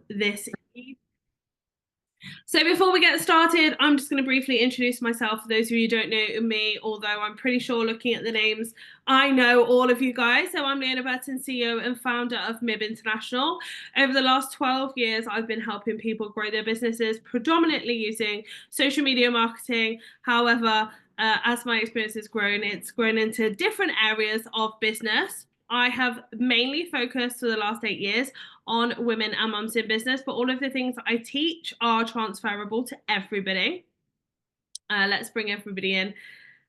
this evening. So before we get started, I'm just going to briefly introduce myself for those of you who don't know me, although I'm pretty sure looking at the names, I know all of you guys. So I'm Leona Burton, CEO and founder of MIB International. Over the last 12 years, I've been helping people grow their businesses, predominantly using social media marketing. However, as my experience has grown, it's grown into different areas of business. I have mainly focused for the last 8 years on women and mums in business, but all of the things I teach are transferable to everybody. Let's bring everybody in.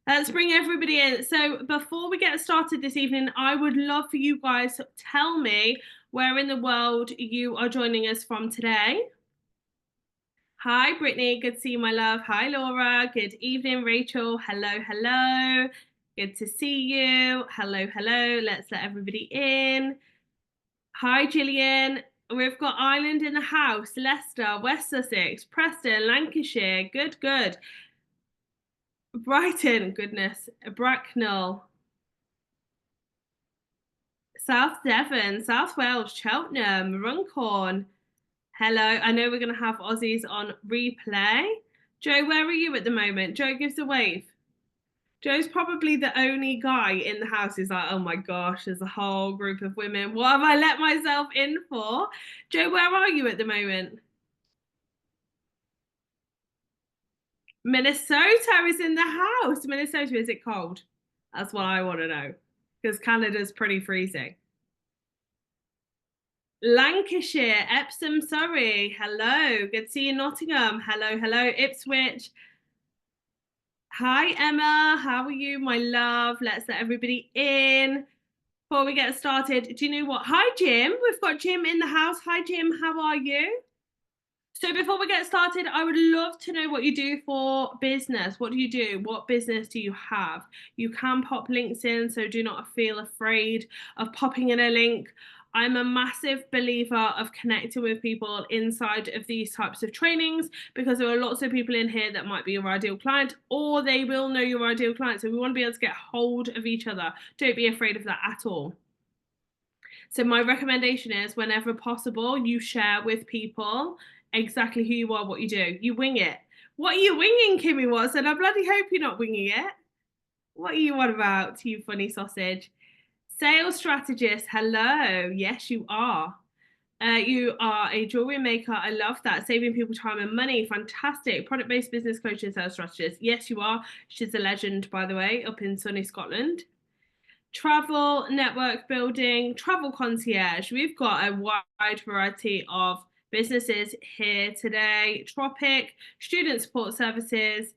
Let's bring everybody in. So before we get started this evening, I would love for you guys to tell me where in the world you are joining us from today. Hi, Brittany. Good to see you, my love. Hi, Laura. Good evening, Rachel. Hello, hello. Good to see you. Hello, hello. Let's let everybody in. Hi, Gillian. We've got Ireland in the house, Leicester, West Sussex, Preston, Lancashire. Good, good. Brighton, goodness. Bracknell, South Devon, South Wales, Cheltenham, Runcorn. Hello. I know we're going to have Aussies on replay. Joe, where are you at the moment? Joe gives a wave. Joe's probably the only guy in the house who's like, oh my gosh, there's a whole group of women. What have I let myself in for? Joe, where are you at the moment? Minnesota is in the house. Minnesota, is it cold? That's what I want to know. Because Canada's pretty freezing. Lancashire, Epsom, Surrey. Hello. Good to see you, Nottingham. Hello, hello. Ipswich. Hi, Emma. How are you, my love? Let's let everybody in. Before we get started, do you know what? Hi, Jim. We've got Jim in the house. Hi, Jim. How are you? So before we get started, I would love to know what you do for business. What do you do? What business do you have? You can pop links in, so do not feel afraid of popping in a link. I'm a massive believer of connecting with people inside of these types of trainings because there are lots of people in here that might be your ideal client or they will know your ideal client. So we want to be able to get hold of each other. Don't be afraid of that at all. So my recommendation is whenever possible, you share with people exactly who you are, what you do. You wing it. What are you winging, Kimmy Watson? I bloody hope you're not winging it. What are you on about, you funny sausage? Sales strategist. Hello. Yes, you are. You are a jewelry maker. I love that. Saving people time and money. Fantastic. Product-based business coach and sales strategist. Yes, you are. She's a legend, by the way, up in sunny Scotland. Travel, network building, travel concierge. We've got a wide variety of businesses here today. Tropic, student support services.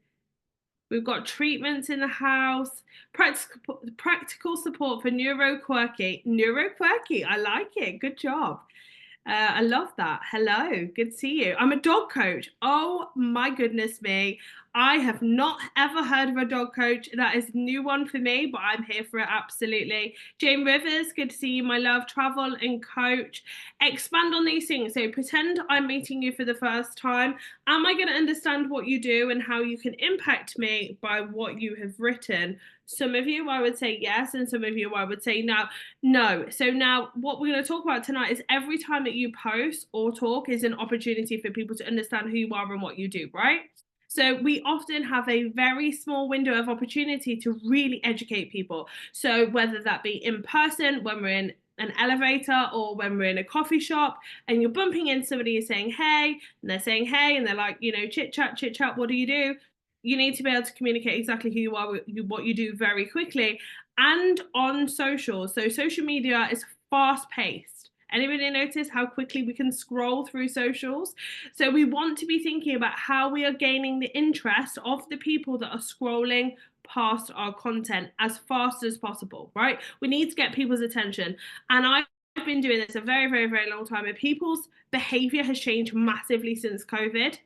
We've got treatments in the house. Practical support for neuroquirky. Neuroquirky, I like it. Good job. I love that. Hello, good to see you. I'm a dog coach. Oh my goodness me. I have not ever heard of a dog coach. That is a new one for me, but I'm here for it, absolutely. Jane Rivers, good to see you, my love. Travel and coach. Expand on these things. So pretend I'm meeting you for the first time. Am I going to understand what you do and how you can impact me by what you have written? Some of you, I would say yes, and some of you, I would say no. So now what we're going to talk about tonight is every time that you post or talk is an opportunity for people to understand who you are and what you do, right? So we often have a very small window of opportunity to really educate people. So whether that be in person, when we're in an elevator or when we're in a coffee shop and you're bumping into somebody, you're saying, hey, and they're saying, hey, and they're like, you know, chit chat, what do you do? You need to be able to communicate exactly who you are, what you do very quickly and on social. So social media is fast paced. Anybody notice how quickly we can scroll through socials? So we want to be thinking about how we are gaining the interest of the people that are scrolling past our content as fast as possible, right? We need to get people's attention. And I've been doing this a very, very, very long time, and people's behavior has changed massively since COVID.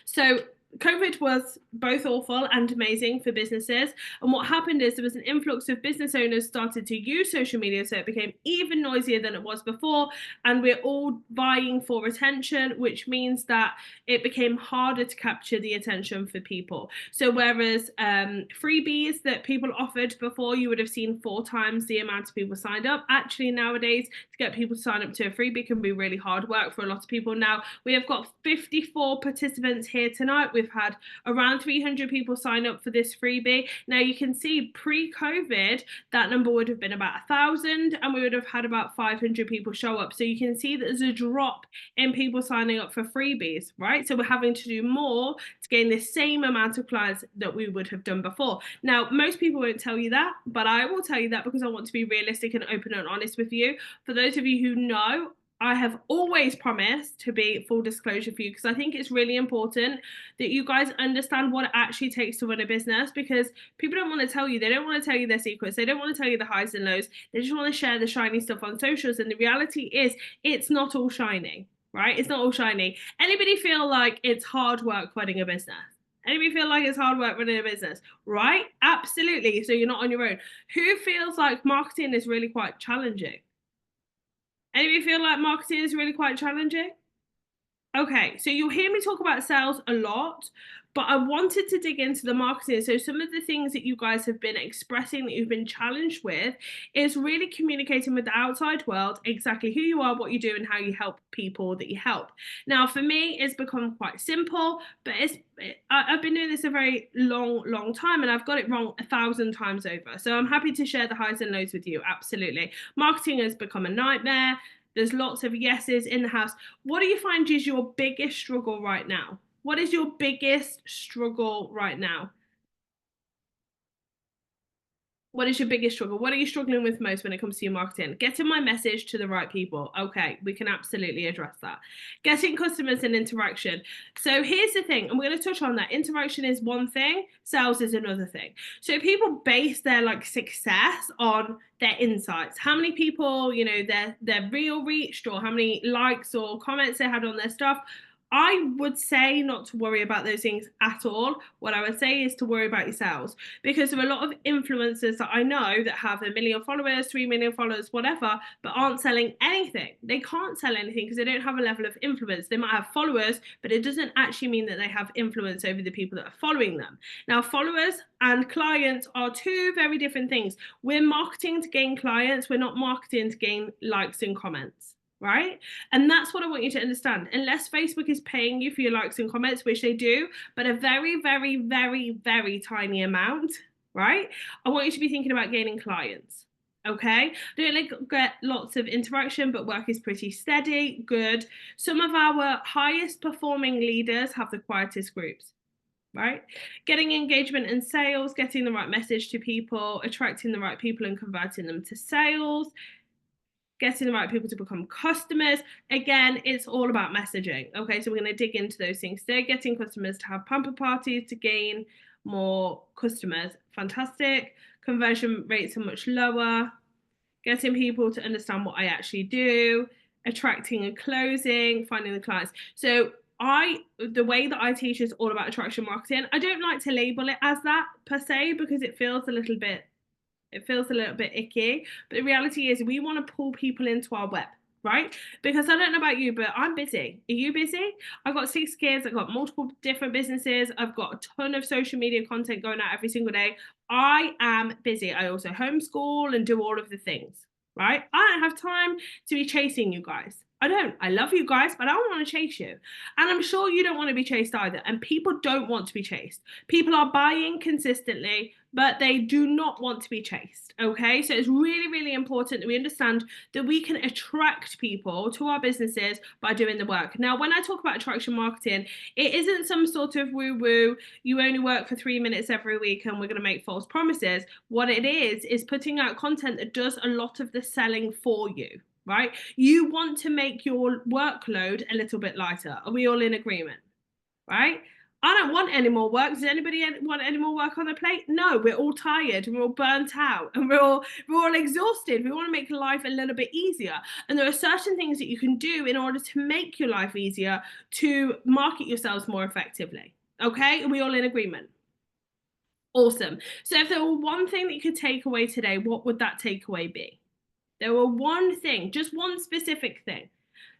So COVID was both awful and amazing for businesses. And what happened is there was an influx of business owners started to use social media, so it became even noisier than it was before. And we're all vying for attention, which means that it became harder to capture the attention for people. So whereas freebies that people offered before, you would have seen 4 times the amount of people signed up. Actually, nowadays, to get people to sign up to a freebie can be really hard work for a lot of people. Now, we have got 54 participants here tonight. We've had around 300 people sign up for this freebie. Now, you can see pre-COVID, that number would have been about 1,000, and we would have had about 500 people show up. So you can see that there's a drop in people signing up for freebies, right? So we're having to do more to gain the same amount of clients that we would have done before. Now, most people won't tell you that, but I will tell you that because I want to be realistic and open and honest with you. For those of you who know, I have always promised to be full disclosure for you, because I think it's really important that you guys understand what it actually takes to run a business, because people don't want to tell you. They don't want to tell you their secrets. They don't want to tell you the highs and lows. They just want to share the shiny stuff on socials. And the reality is it's not all shiny, right? It's not all shiny. Anybody feel like it's hard work running a business? Anybody feel like it's hard work running a business, right? Absolutely. So you're not on your own. Who feels like marketing is really quite challenging? Anybody feel like marketing is really quite challenging? Okay, so you'll hear me talk about sales a lot, but I wanted to dig into the marketing. So some of the things that you guys have been expressing that you've been challenged with is really communicating with the outside world exactly who you are, what you do, and how you help people that you help. Now, for me, it's become quite simple, but I've been doing this a very long time, and I've got it wrong 1,000 times over. So I'm happy to share the highs and lows with you. Absolutely. Marketing has become a nightmare. There's lots of yeses in the house. What do you find is your biggest struggle right now? What is your biggest struggle right now? What is your biggest struggle? What are you struggling with most when it comes to your marketing? Getting my message to the right people. Okay, we can absolutely address that. Getting customers and interaction. So here's the thing, and we're going to touch on that. Interaction is one thing, sales is another thing. So people base their success on their insights. How many people, their reel reached, or how many likes or comments they had on their stuff. I would say not to worry about those things at all. What I would say is to worry about your sales, because there are a lot of influencers that I know that have 1 million followers, 3 million followers, whatever, but aren't selling anything. They can't sell anything because they don't have a level of influence. They might have followers, but it doesn't actually mean that they have influence over the people that are following them. Now, followers and clients are 2 very different things. We're marketing to gain clients. We're not marketing to gain likes and comments. Right? And that's what I want you to understand. Unless Facebook is paying you for your likes and comments, which they do, but a very, very, very, very tiny amount, right? I want you to be thinking about gaining clients. Okay, don't get lots of interaction, but work is pretty steady, good. Some of our highest performing leaders have the quietest groups, right? Getting engagement and sales, getting the right message to people, attracting the right people and converting them to sales, getting the right people to become customers. Again, it's all about messaging. Okay, so we're going to dig into those things. They're getting customers to have pamper parties to gain more customers. Fantastic. Conversion rates are much lower. Getting people to understand what I actually do, attracting and closing, finding the clients. So the way that I teach is all about attraction marketing. I don't like to label it as that per se, because it feels a little bit icky, but the reality is we want to pull people into our web, right? Because I don't know about you, but I'm busy. Are you busy? I've got 6 kids. I've got multiple different businesses. I've got a ton of social media content going out every single day. I am busy. I also homeschool and do all of the things, right? I don't have time to be chasing you guys. I don't. I love you guys, but I don't want to chase you. And I'm sure you don't want to be chased either. And people don't want to be chased. People are buying consistently, but they do not want to be chased. Okay, so it's really, really important that we understand that we can attract people to our businesses by doing the work. Now, when I talk about attraction marketing, it isn't some sort of woo-woo, you only work for 3 minutes every week and we're going to make false promises. What it is putting out content that does a lot of the selling for you. Right? You want to make your workload a little bit lighter. Are we all in agreement? Right? I don't want any more work. Does anybody want any more work on their plate? No, we're all tired, we're all burnt out, and we're all exhausted. We want to make life a little bit easier. And there are certain things that you can do in order to make your life easier to market yourselves more effectively. Okay, are we all in agreement? Awesome. So if there were one thing that you could take away today, what would that takeaway be? There were one thing, just one specific thing,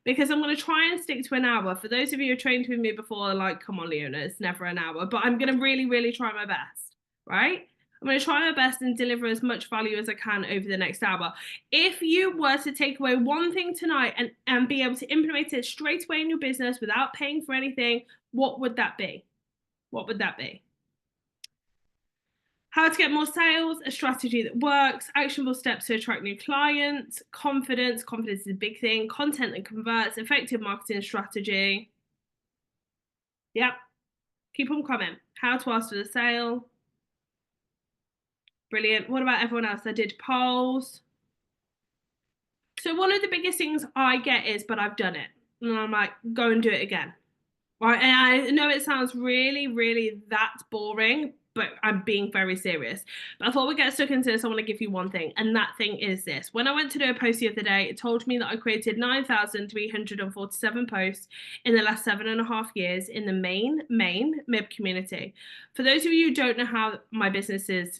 because I'm going to try and stick to an hour. For those of you who trained with me before, like, come on, Leona, it's never an hour, but I'm going to really, really try my best, right? I'm going to try my best and deliver as much value as I can over the next hour. If you were to take away one thing tonight and be able to implement it straight away in your business without paying for anything, what would that be? What would that be? How to get more sales, a strategy that works, actionable steps to attract new clients, confidence. Confidence is a big thing. Content that converts, effective marketing strategy. Yep. Keep on coming. How to ask for the sale. Brilliant. What about everyone else? I did polls. So one of the biggest things I get is, but I've done it. And I'm like, go and do it again. Right. And I know it sounds really, really that boring, but I'm being very serious. But before we get stuck into this, I want to give you one thing. And that thing is this. When I went to do a post the other day, it told me that I created 9,347 posts in the last 7.5 years in the main MIB community. For those of you who don't know how my business is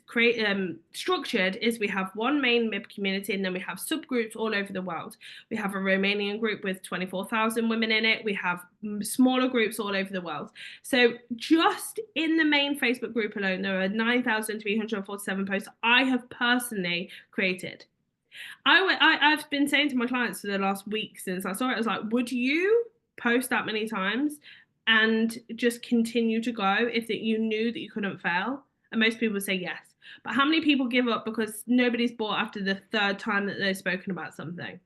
structured, is we have one main MIB community and then we have subgroups all over the world. We have a Romanian group with 24,000 women in it. We have smaller groups all over the world. So just in the main Facebook group alone, there are 9,347 posts I have personally created. I've been saying to my clients for the last week since I saw it, I was like, would you post that many times and just continue to go if that you knew that you couldn't fail? And most people would say yes. But how many people give up because nobody's bought after the third time that they've spoken about something?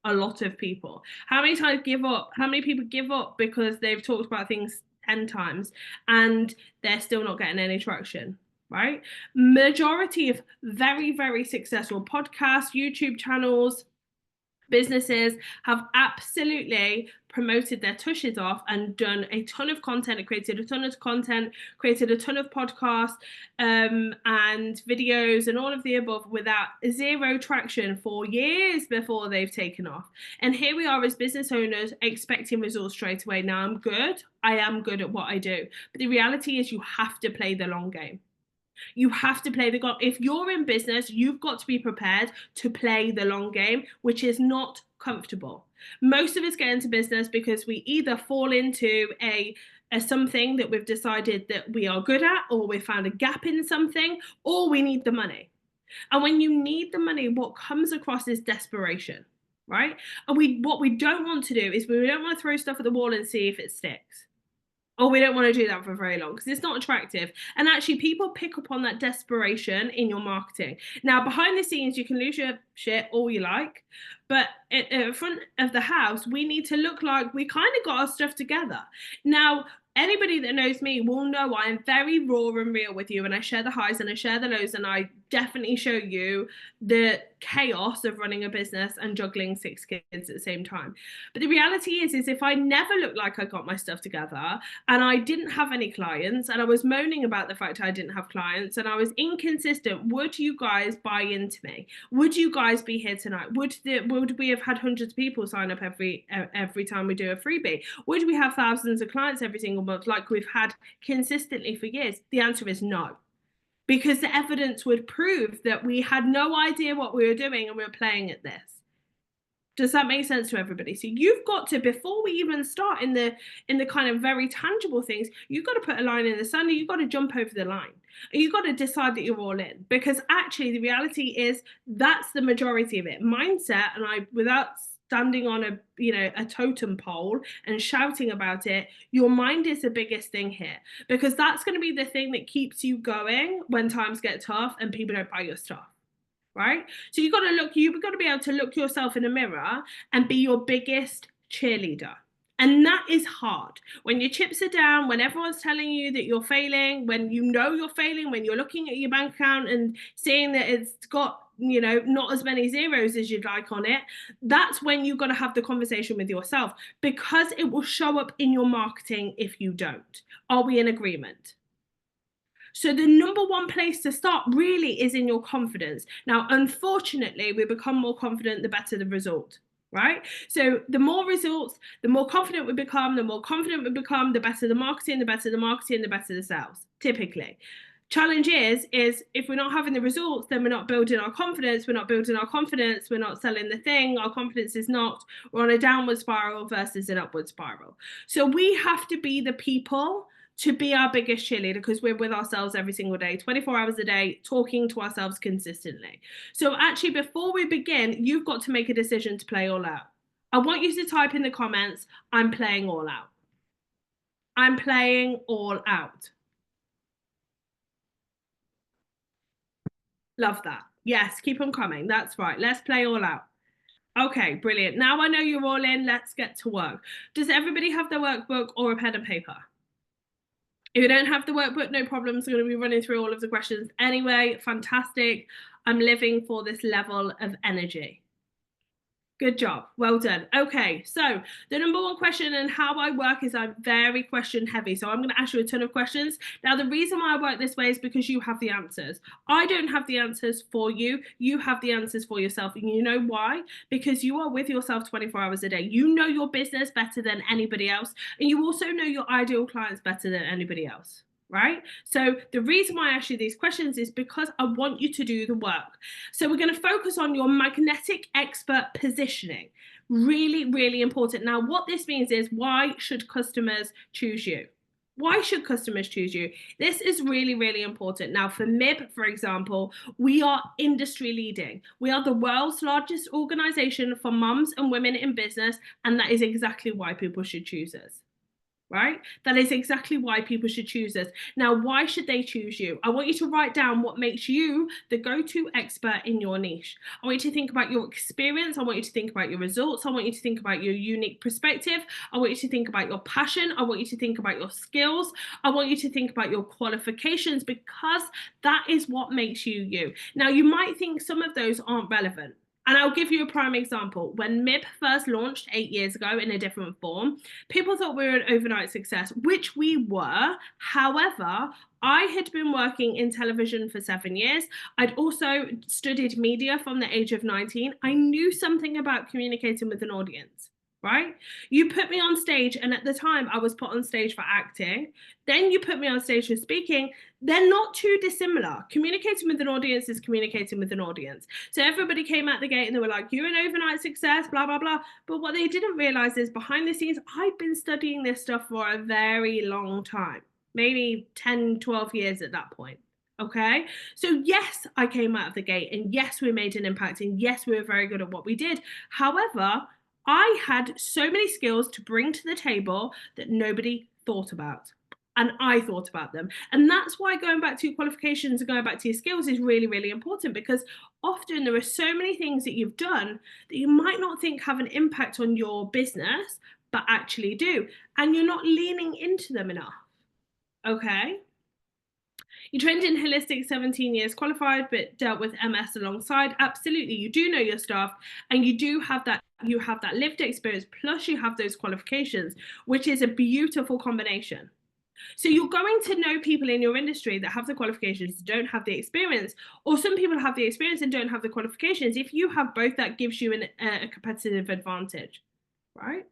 A lot of people. How many times give up? How many people give up because they've talked about things 10 times and they're still not getting any traction, right? Majority of very, very successful podcasts, YouTube channels, businesses have absolutely promoted their tushes off and done a ton of content, created a ton of content, created a ton of podcasts and videos and all of the above without zero traction for years before they've taken off. And here we are as business owners expecting results straight away. Now I'm good. I am good at what I do. But the reality is you have to play the long game. You have to play the game. If you're in business, you've got to be prepared to play the long game, which is not comfortable. Most of us get into business because we either fall into a something that we've decided that we are good at, or we found a gap in something, or we need the money. And when you need the money, what comes across is desperation, right? And what we don't want to do is we don't want to throw stuff at the wall and see if it sticks. Or we don't want to do that for very long because it's not attractive. And actually, people pick up on that desperation in your marketing. Now, behind the scenes, you can lose your shit all you like. But in front of the house, we need to look like we kind of got our stuff together. Now, anybody that knows me will know I am very raw and real with you, and I share the highs and I share the lows, and I definitely show you the chaos of running a business and juggling 6 kids at the same time. But the reality is if I never looked like I got my stuff together and I didn't have any clients and I was moaning about the fact I didn't have clients and I was inconsistent, would you guys buy into me? Would you guys be here tonight? Would we have had hundreds of people sign up every time we do a freebie? Would we have thousands of clients every single month like we've had consistently for years? The answer is no. Because the evidence would prove that we had no idea what we were doing and we were playing at this. Does that make sense to everybody? So you've got to, before we even start in the kind of very tangible things, you've got to put a line in the sand, and you've got to jump over the line. And you've got to decide that you're all in. Because actually the reality is that's the majority of it. Mindset, and without standing on a totem pole and shouting about it, your mind is the biggest thing here, because that's going to be the thing that keeps you going when times get tough and people don't buy your stuff, right? So you've got to be able to look yourself in a mirror and be your biggest cheerleader. And that is hard when your chips are down, when everyone's telling you that you're failing, when you know you're failing, when you're looking at your bank account and seeing that it's got not as many zeros as you'd like on it. That's when you've got to have the conversation with yourself, because it will show up in your marketing if you don't. Are we in agreement? So the number one place to start really is in your confidence. Now, unfortunately, we become more confident the better the result, right? So the more results, the more confident we become, the more confident we become, the better the marketing, the better the marketing, the better the sales, typically. Challenge is if we're not having the results, then we're not building our confidence. We're not building our confidence. We're not selling the thing. Our confidence is not, we're on a downward spiral versus an upward spiral. So we have to be the people to be our biggest cheerleader, because we're with ourselves every single day, 24 hours a day, talking to ourselves consistently. So actually, before we begin, you've got to make a decision to play all out. I want you to type in the comments, I'm playing all out. I'm playing all out. Love that. Yes, keep on coming. That's right. Let's play all out. Okay, brilliant. Now I know you're all in. Let's get to work. Does everybody have their workbook or a pen and paper? If you don't have the workbook, no problems. I'm going to be running through all of the questions anyway. Fantastic. I'm living for this level of energy. Good job. Well done. Okay, so the number one question and how I work is I'm very question heavy. So I'm going to ask you a ton of questions. Now, the reason why I work this way is because you have the answers. I don't have the answers for you. You have the answers for yourself. And you know why? Because you are with yourself 24 hours a day. You know your business better than anybody else. And you also know your ideal clients better than anybody else. Right? So the reason why I ask you these questions is because I want you to do the work. So we're going to focus on your magnetic expert positioning. Really, really important. Now, what this means is, why should customers choose you? Why should customers choose you? This is really, really important. Now, for MIB, for example, we are industry leading. We are the world's largest organization for mums and women in business, and that is exactly why people should choose us. Right? That is exactly why people should choose us. Now, why should they choose you? I want you to write down what makes you the go-to expert in your niche. I want you to think about your experience. I want you to think about your results. I want you to think about your unique perspective. I want you to think about your passion. I want you to think about your skills. I want you to think about your qualifications, because that is what makes you you. Now, you might think some of those aren't relevant. And I'll give you a prime example. When MIB first launched 8 years ago in a different form, people thought we were an overnight success, which we were. However, I had been working in television for 7 years. I'd also studied media from the age of 19. I knew something about communicating with an audience. Right? You put me on stage, and at the time I was put on stage for acting. Then you put me on stage for speaking. They're not too dissimilar. Communicating with an audience is communicating with an audience. So everybody came out the gate and they were like, you're an overnight success, blah, blah, blah. But what they didn't realize is, behind the scenes, I've been studying this stuff for a very long time, maybe 10, 12 years at that point. Okay, so yes, I came out of the gate, and yes, we made an impact, and yes, we were very good at what we did. However, I had so many skills to bring to the table that nobody thought about. And I thought about them. And that's why going back to your qualifications and going back to your skills is really, really important, because often there are so many things that you've done that you might not think have an impact on your business, but actually do. And you're not leaning into them enough. Okay. You trained in holistic 17 years qualified, but dealt with MS alongside. Absolutely. You do know your stuff, and you do have that. You have that lived experience, plus you have those qualifications, which is a beautiful combination. So you're going to know people in your industry that have the qualifications, don't have the experience, or some people have the experience and don't have the qualifications. If you have both, that gives you a competitive advantage, right?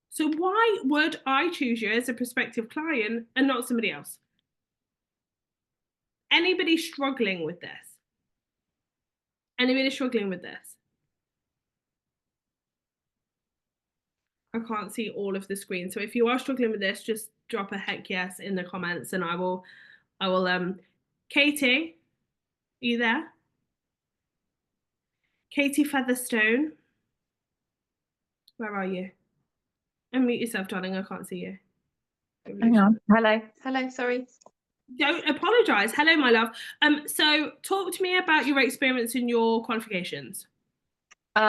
So why would I choose you as a prospective client and not somebody else? Anybody struggling with this? Anybody struggling with this? I can't see all of the screen. So if you are struggling with this, just drop a heck yes in the comments, and I will Katie, are you there? Katie Featherstone, where are you? Unmute yourself, darling. I can't see you. Hang on. Hello, sorry. Don't apologize. Hello, my love. So talk to me about your experience and your qualifications. So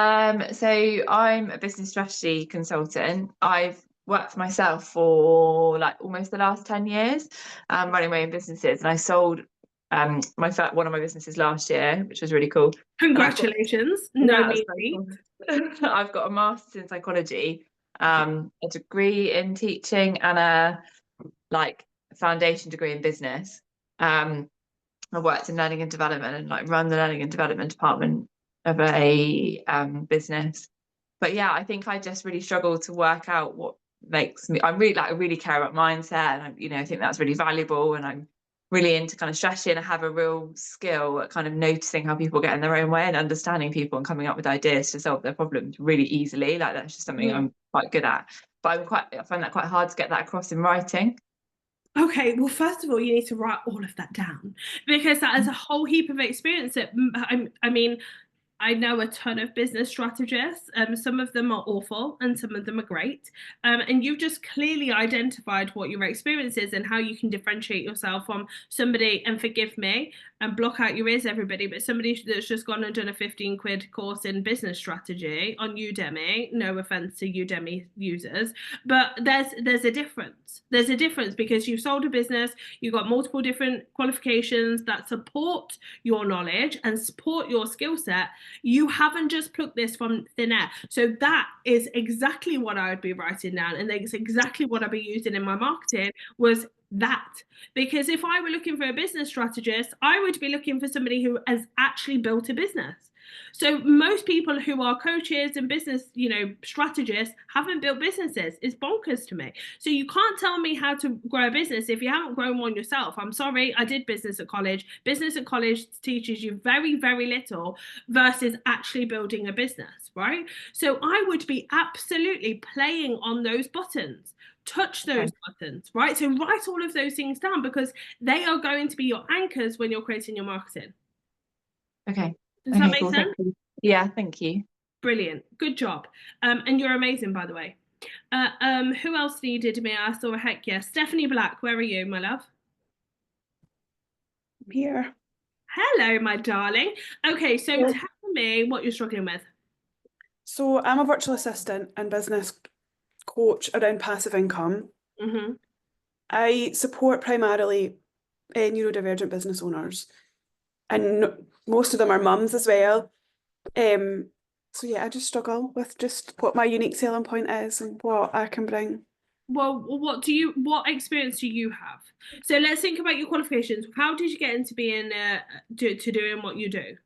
I'm a business strategy consultant. I've worked for myself for like almost the last 10 years, running my own businesses, and I sold one of my businesses last year, which was really cool. Congratulations. No mean feat. I've got a master's in psychology, a degree in teaching, and a foundation degree in business. I worked in learning and development, and run the learning and development department of a business but yeah, I think I just really struggle to work out what makes me. I really care about mindset, and I think that's really valuable, and I'm really into kind of strategy, and I have a real skill at kind of noticing how people get in their own way and understanding people and coming up with ideas to solve their problems really easily. Like that's just something I'm quite good at. But I find that quite hard to get that across in writing. Okay, well, first of all, you need to write all of that down, because that is a whole heap of experience that I mean, I know a ton of business strategists. Some of them are awful and some of them are great. And you've just clearly identified what your experience is and how you can differentiate yourself from somebody, and forgive me and block out your ears, everybody, but somebody that's just gone and done a 15 quid course in business strategy on Udemy. No offense to Udemy users, but there's a difference. There's a difference because you've sold a business, you've got multiple different qualifications that support your knowledge and support your skill set. You haven't just plucked this from thin air. So that is exactly what I would be writing down, and that's exactly what I'd be using in my marketing, was that. Because if I were looking for a business strategist, I would be looking for somebody who has actually built a business. So most people who are coaches and business, strategists haven't built businesses. It's bonkers to me. So you can't tell me how to grow a business if you haven't grown one yourself. I'm sorry, I did business at college. Business at college teaches you very, very little versus actually building a business, right? So I would be absolutely playing on those buttons. Touch those buttons, right? So write all of those things down, because they are going to be your anchors when you're creating your marketing. Okay. Does that make sense? Yeah, thank you. Brilliant. Good job. And you're amazing, by the way. Who else needed me? I saw a heck yes. Stephanie Black, where are you, my love? I'm here. Hello, my darling. Okay, so Hello. tell me what you're struggling with. So I'm a virtual assistant and business coach around passive income. Mm-hmm. I support primarily neurodivergent business owners, and most of them are mums as well. So yeah, I just struggle with just what my unique selling point is and what I can bring. Well, what experience do you have? So let's think about your qualifications. How did you get into being to doing what you do?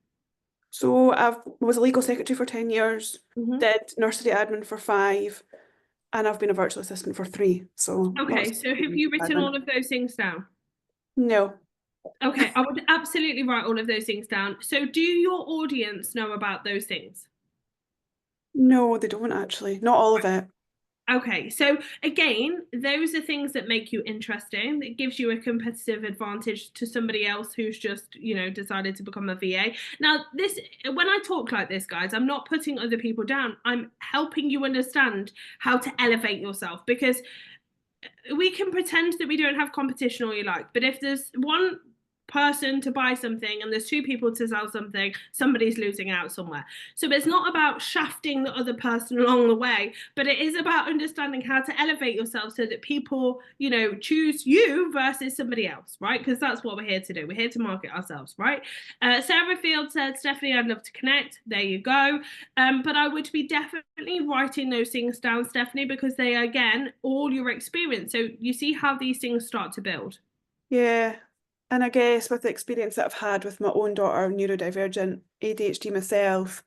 So I was a legal secretary for 10 years, did nursery admin for 5, and I've been a virtual assistant for 3. So okay, so have you written all of those things down? No. Okay, I would absolutely write all of those things down. So do your audience know about those things? No, they don't actually. Not all of it. Okay, so again, those are things that make you interesting. That gives you a competitive advantage to somebody else who's just, decided to become a VA. Now, when I talk like this, guys, I'm not putting other people down. I'm helping you understand how to elevate yourself, because we can pretend that we don't have competition all you like, but if there's one person to buy something and there's 2 people to sell something, somebody's losing out somewhere. So it's not about shafting the other person along the way, but it is about understanding how to elevate yourself so that people, choose you versus somebody else, right? Because that's what we're here to do. We're here to market ourselves, right? Sarah Field said, Stephanie, I'd love to connect. There you go. But I would be definitely writing those things down, Stephanie, because they are, again, all your experience. So you see how these things start to build. Yeah. And I guess with the experience that I've had with my own daughter, neurodivergent, ADHD myself,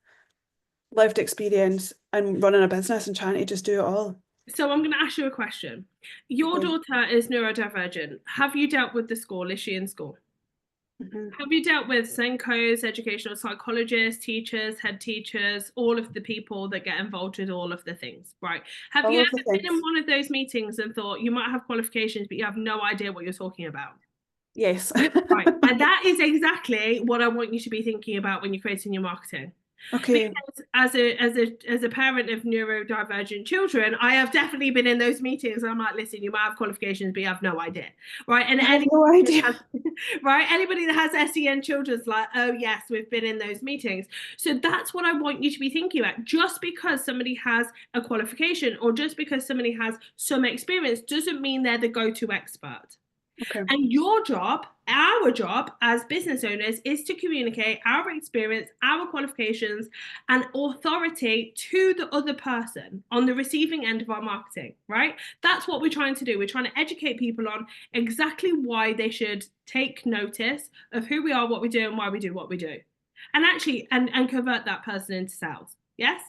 lived experience and running a business and trying to just do it all. So I'm going to ask you a question. Your daughter is neurodivergent. Have you dealt with the school? Is she in school? Have you dealt with SENCOs, educational psychologists, teachers, head teachers, all of the people that get involved with all of the things, right? Have you ever been in one of those meetings and thought you might have qualifications, but you have no idea what you're talking about? Yes. Right. And that is exactly what I want you to be thinking about when you're creating your marketing. Okay. Because as a parent of neurodivergent children, I have definitely been in those meetings. I'm like, listen, you might have qualifications, but you have no idea, right? And I have no idea. Right? Anybody that has SEN children's like, oh yes, we've been in those meetings. So that's what I want you to be thinking about. Just because somebody has a qualification or just because somebody has some experience doesn't mean they're the go-to expert. Okay. And your job, our job as business owners, is to communicate our experience, our qualifications, and authority to the other person on the receiving end of our marketing, right? That's what we're trying to do. We're trying to educate people on exactly why they should take notice of who we are, what we do, and why we do what we do. And actually, and convert that person into sales. Yes?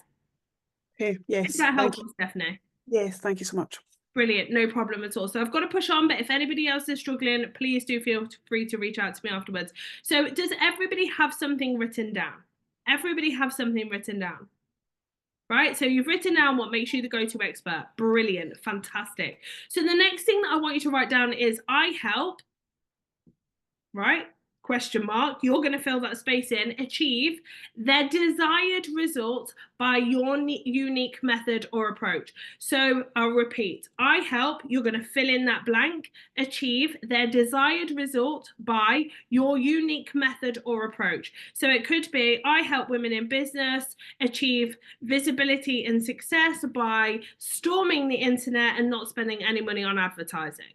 Okay, yes. Is that Thank helpful, you. Stephanie? Yes, thank you so much. Brilliant, no problem at all. So I've got to push on, but if anybody else is struggling, please do feel free to reach out to me afterwards. So does everybody have something written down? Everybody have something written down? Right, so you've written down what makes you the go-to expert. Brilliant, fantastic. So the next thing that I want you to write down is I help, right? Question mark. You're going to fill that space in, achieve their desired result by your unique method or approach. So I'll repeat, I help, you're going to fill in that blank, achieve their desired result by your unique method or approach. So it could be, I help women in business achieve visibility and success by storming the internet and not spending any money on advertising.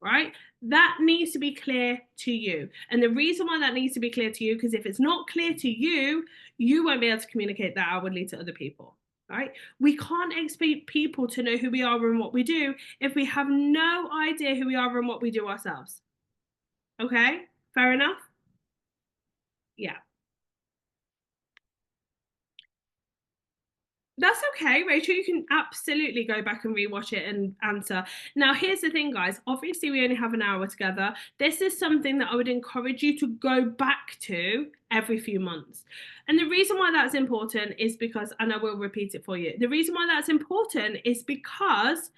Right? That needs to be clear to you. And the reason why that needs to be clear to you, because if it's not clear to you, you won't be able to communicate that outwardly to other people. Right? We can't expect people to know who we are and what we do if we have no idea who we are and what we do ourselves. Okay? Fair enough? Yeah. That's okay, Rachel. You can absolutely go back and rewatch it and answer. Now, here's the thing, guys. Obviously, we only have an hour together. This is something that I would encourage you to go back to every few months. And the reason why that's important is because, and I will repeat it for you, the reason why that's important is because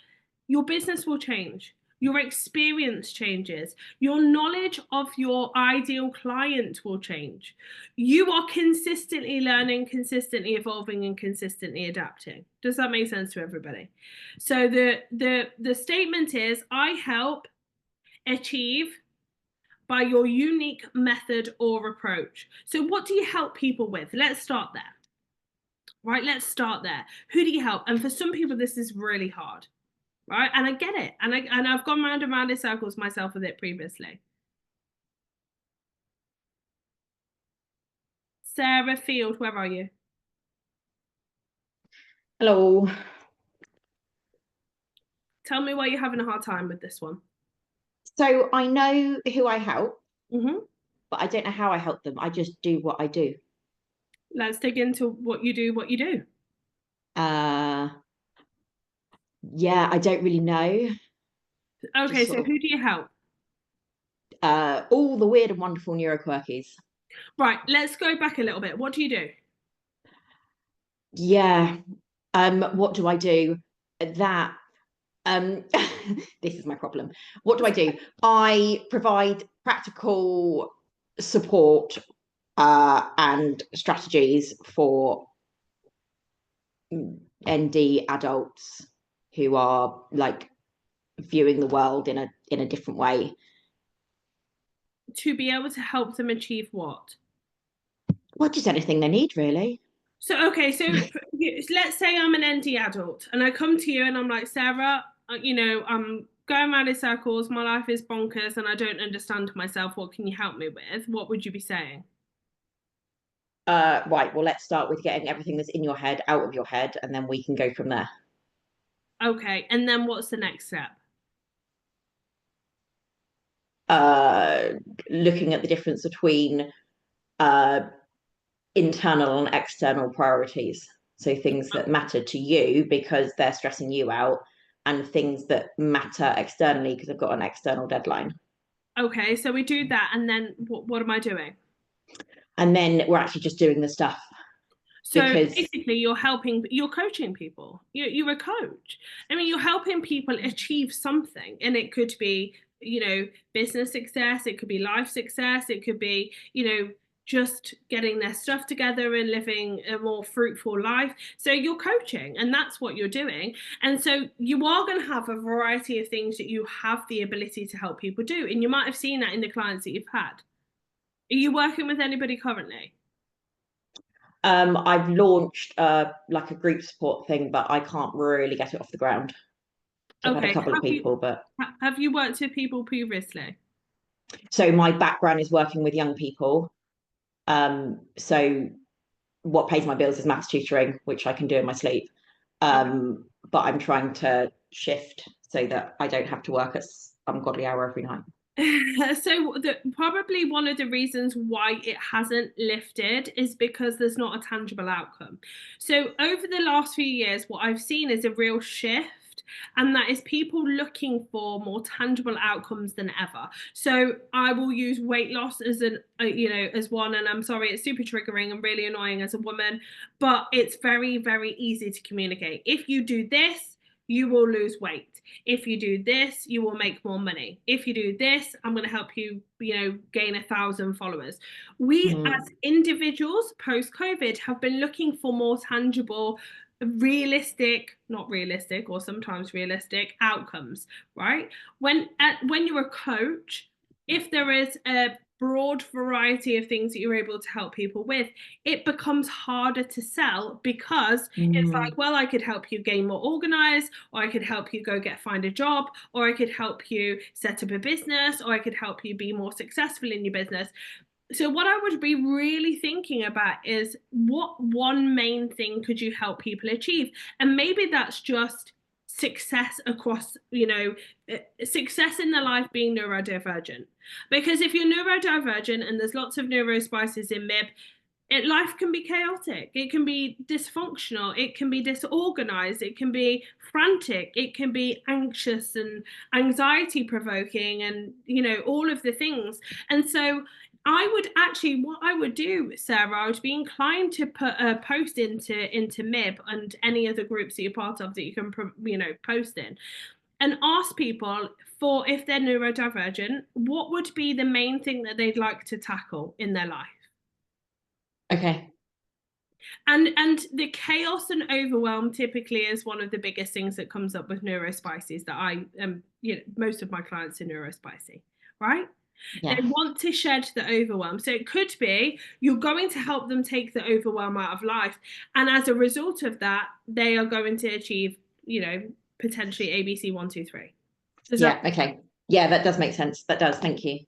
your business will change. Your experience changes. Your knowledge of your ideal client will change. You are consistently learning, consistently evolving, and consistently adapting. Does that make sense to everybody? So the statement is, I help achieve by your unique method or approach. So what do you help people with? Let's start there. Right, let's start there. Who do you help? And for some people, this is really hard. Right, and I get it, and I've gone round and round in circles myself with it previously. Sarah Field, where are you? Hello. Tell me why you're having a hard time with this one. So I know who I help, Mm-hmm. but I don't know how I help them. I just do what I do. Let's dig into what you do. Yeah, I don't really know. Okay, so who do you help? All the weird and wonderful neuroquirkies. Right, let's go back a little bit. What do you do? Yeah. What do I do? That this is my problem. What do I do? I provide practical support and strategies for ND adults who are like viewing the world in a different way. To be able to help them achieve what? Well, just anything they need, really. So, okay, so let's say I'm an ND adult and I come to you and I'm like, Sarah, I'm going around in circles, my life is bonkers and I don't understand myself. What can you help me with? What would you be saying? Right, well, let's start with getting everything that's in your head out of your head, and then we can go from there. Okay, and then what's the next step? Looking at the difference between internal and external priorities. So things that matter to you because they're stressing you out, and things that matter externally because I've got an external deadline. Okay, so we do that, and then what am I doing? And then we're actually just doing the stuff. So basically, you're coaching people. You're a coach. I mean, you're helping people achieve something, and it could be, business success. It could be life success. It could be, just getting their stuff together and living a more fruitful life. So you're coaching, and that's what you're doing. And so you are going to have a variety of things that you have the ability to help people do. And you might have seen that in the clients that you've had. Are you working with anybody currently? I've launched like a group support thing, but I can't really get it off the ground. So I've had a couple of people, but have you worked with people previously? So my background is working with young people. So what pays my bills is maths tutoring, which I can do in my sleep. But I'm trying to shift so that I don't have to work at ungodly hour every night. So probably one of the reasons why it hasn't lifted is because there's not a tangible outcome. So over the last few years, what I've seen is a real shift, and that is people looking for more tangible outcomes than ever. So I will use weight loss as as one, and I'm sorry, it's super triggering and really annoying as a woman, but it's very, very easy to communicate. If you do this, you will lose weight. If you do this, you will make more money. If you do this, I'm going to help you, gain 1,000 followers. We as individuals post-COVID have been looking for more tangible, not realistic, or sometimes realistic outcomes, right? When you're a coach, if there is a broad variety of things that you're able to help people with, it becomes harder to sell because it's like, well, I could help you gain more organized, or I could help you find a job, or I could help you set up a business, or I could help you be more successful in your business. So what I would be really thinking about is, what one main thing could you help people achieve? And maybe that's just success across, success in their life being neurodivergent. Because if you're neurodivergent and there's lots of neurospices in MIB, life can be chaotic, it can be dysfunctional, it can be disorganized, it can be frantic, it can be anxious and anxiety provoking, and all of the things. And so what I would do, Sarah, I would be inclined to put a post into MIB and any other groups that you're part of that you can post in, and ask people for, if they're neurodivergent, what would be the main thing that they'd like to tackle in their life. Okay. And the chaos and overwhelm typically is one of the biggest things that comes up with neurospices, that I most of my clients are neurospicy, right? Yeah. They want to shed the overwhelm. So it could be you're going to help them take the overwhelm out of life, and as a result of that, they are going to achieve, potentially ABC 1, 2, 3. Okay. Yeah, that does make sense. That does. Thank you.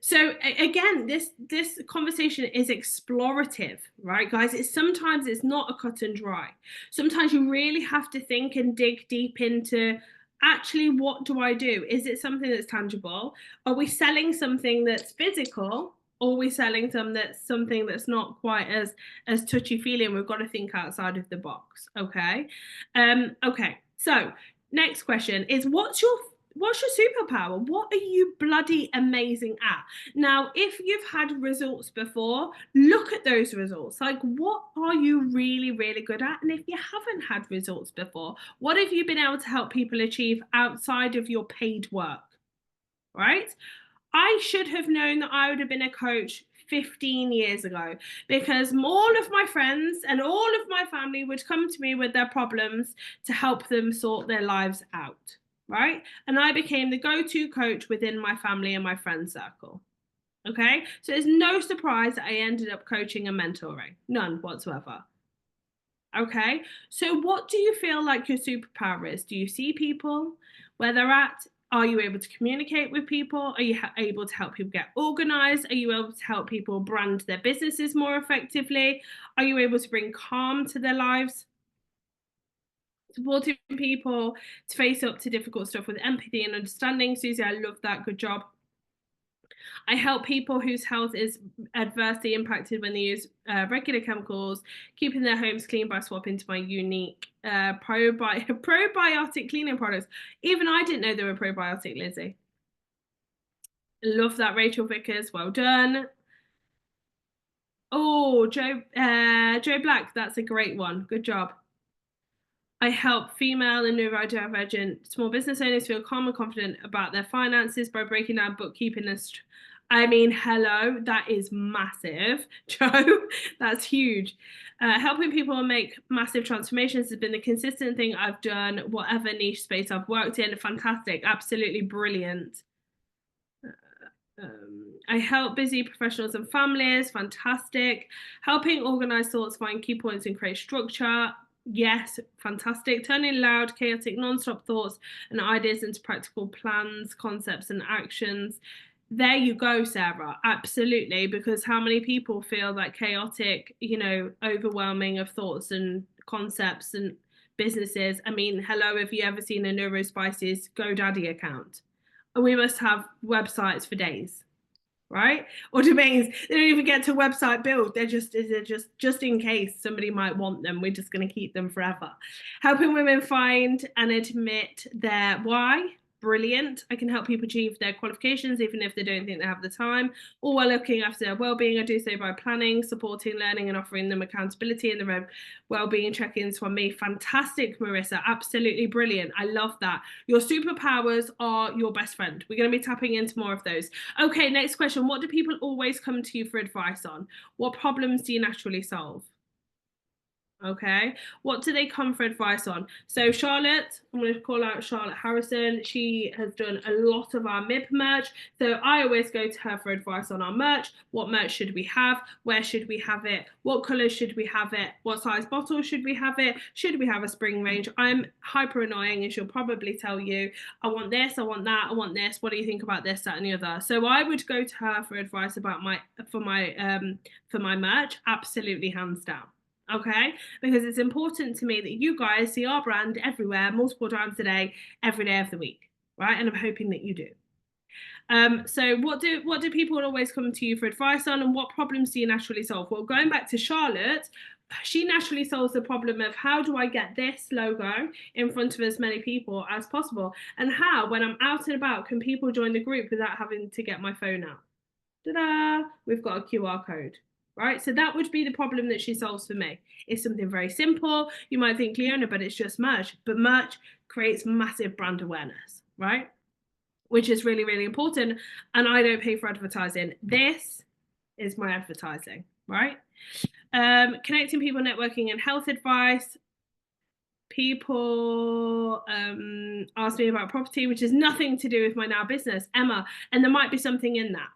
So again, this conversation is explorative, right, guys? Sometimes it's not a cut and dry. Sometimes you really have to think and dig deep into, actually, what do I do? Is it something that's tangible? Are we selling something that's physical? Or are we selling something that's not quite as touchy-feely? And we've got to think outside of the box. Okay. Okay. So next question is, what's your superpower? What are you bloody amazing at? Now, if you've had results before, look at those results. Like, what are you really, really good at? And if you haven't had results before, what have you been able to help people achieve outside of your paid work? Right? I should have known that I would have been a coach 15 years ago, because all of my friends and all of my family would come to me with their problems to help them sort their lives out. Right? And I became the go-to coach within my family and my friend circle. Okay? So it's no surprise that I ended up coaching and mentoring. None whatsoever. Okay? So what do you feel like your superpower is? Do you see people where they're at? Are you able to communicate with people? Are you able to help people get organized? Are you able to help people brand their businesses more effectively? Are you able to bring calm to their lives? Supporting people to face up to difficult stuff with empathy and understanding. Susie, I love that. Good job. I help people whose health is adversely impacted when they use regular chemicals, keeping their homes clean by swapping to my unique probiotic cleaning products. Even I didn't know they were probiotic, Lizzie. Love that, Rachel Vickers. Well done. Oh, Joe Black, that's a great one. Good job. I help female and neurodivergent small business owners feel calm and confident about their finances by breaking down bookkeeping and hello, that is massive, Joe. That's huge. Helping people make massive transformations has been the consistent thing I've done, whatever niche space I've worked in. Fantastic, absolutely brilliant. I help busy professionals and families. Fantastic. Helping organize thoughts, find key points and create structure. Yes, fantastic. Turning loud, chaotic, non-stop thoughts and ideas into practical plans, concepts and actions. There you go, Sarah. Absolutely. Because how many people feel that chaotic, overwhelming of thoughts and concepts and businesses? I mean, hello, have you ever seen a Neurospices GoDaddy account? we must have websites for days, right? Or domains. They don't even get to website build. They're just in case somebody might want them. We're just going to keep them forever. Helping women find and admit their why. Brilliant. I can help people achieve their qualifications even if they don't think they have the time, or while looking after their well-being. I do so by planning, supporting learning, and offering them accountability and the well-being check-ins from me. Fantastic, Marissa. Absolutely brilliant. I love that. Your superpowers are your best friend. We're going to be tapping into more of those. Okay, next question. What do people always come to you for advice on? What problems do you naturally solve? Okay, what do they come for advice on? So Charlotte, I'm going to call out Charlotte Harrison. She has done a lot of our MIB merch. So I always go to her for advice on our merch. What merch should we have? Where should we have it? What colors should we have it? What size bottle should we have it? Should we have a spring range? I'm hyper annoying and she'll probably tell you, I want this, I want that, I want this. What do you think about this, that, and the other? So I would go to her for advice about my merch. Absolutely, hands down. Okay, because it's important to me that you guys see our brand everywhere, multiple times a day, every day of the week, right? And I'm hoping that you do. So what do people always come to you for advice on, and what problems do you naturally solve? Well, going back to Charlotte, she naturally solves the problem of how do I get this logo in front of as many people as possible, and how, when I'm out and about, can people join the group without having to get my phone out? Ta-da! We've got a QR code. Right, so that would be the problem that she solves for me. It's something very simple. You might think, Leona, but it's just merch. But merch creates massive brand awareness, right? Which is really, really important. And I don't pay for advertising. This is my advertising, right? Connecting people, networking, and health advice. People ask me about property, which is nothing to do with my now business, Emma, and there might be something in that.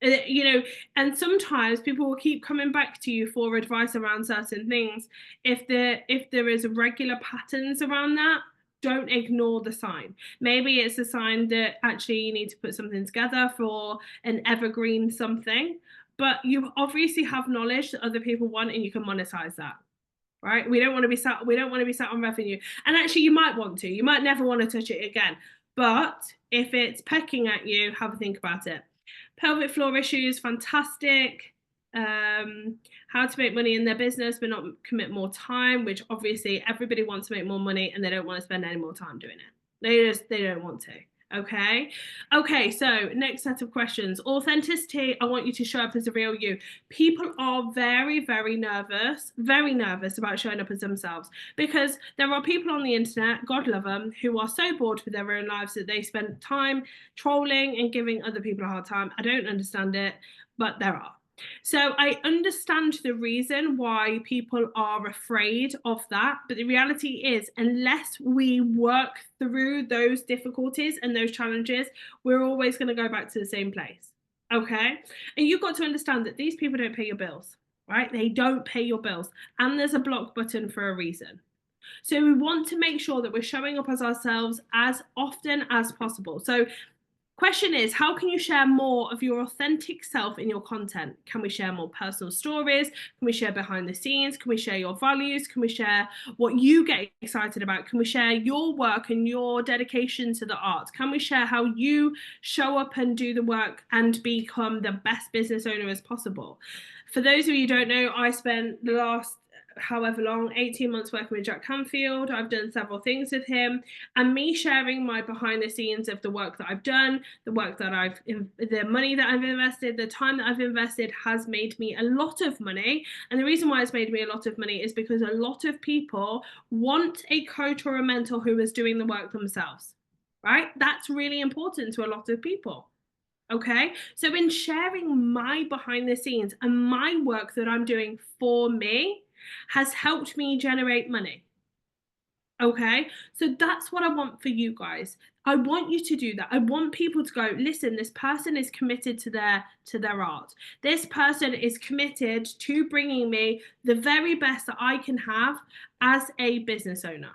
You know, and sometimes people will keep coming back to you for advice around certain things. If there is regular patterns around that, don't ignore the sign. Maybe it's a sign that actually you need to put something together for an evergreen something, but you obviously have knowledge that other people want and you can monetize that. Right? We don't want to be sat on revenue. And actually you might want to. You might never want to touch it again. But if it's pecking at you, have a think about it. Pelvic floor issues, fantastic. How to make money in their business but not commit more time, which obviously everybody wants to make more money and they don't want to spend any more time doing it. They don't want to. Okay, so next set of questions. Authenticity. I want you to show up as a real you. People are very, very nervous about showing up as themselves, because there are people on the internet, God love them, who are so bored with their own lives that they spend time trolling and giving other people a hard time. I don't understand it, but there are. So I understand the reason why people are afraid of that, but the reality is, unless we work through those difficulties and those challenges, we're always going to go back to the same place. Okay, and you've got to understand that these people don't pay your bills, right? They don't pay your bills, and there's a block button for a reason. So we want to make sure that we're showing up as ourselves as often as possible. So question is, how can you share more of your authentic self in your content? Can we share more personal stories? Can we share behind the scenes? Can we share your values? Can we share what you get excited about? Can we share your work and your dedication to the art? Can we share how you show up and do the work and become the best business owner as possible? For those of you who don't know, I spent the last however long, 18 months working with Jack Canfield. I've done several things with him, and me sharing my behind the scenes of the work that I've done, the money that I've invested, the time that I've invested has made me a lot of money. And the reason why it's made me a lot of money is because a lot of people want a coach or a mentor who is doing the work themselves, right? That's really important to a lot of people. Okay, so in sharing my behind the scenes and my work that I'm doing for me has helped me generate money. Okay, so that's what I want for you guys. I want you to do that. I want people to go, listen, this person is committed to their art. This person is committed to bringing me the very best that I can have as a business owner.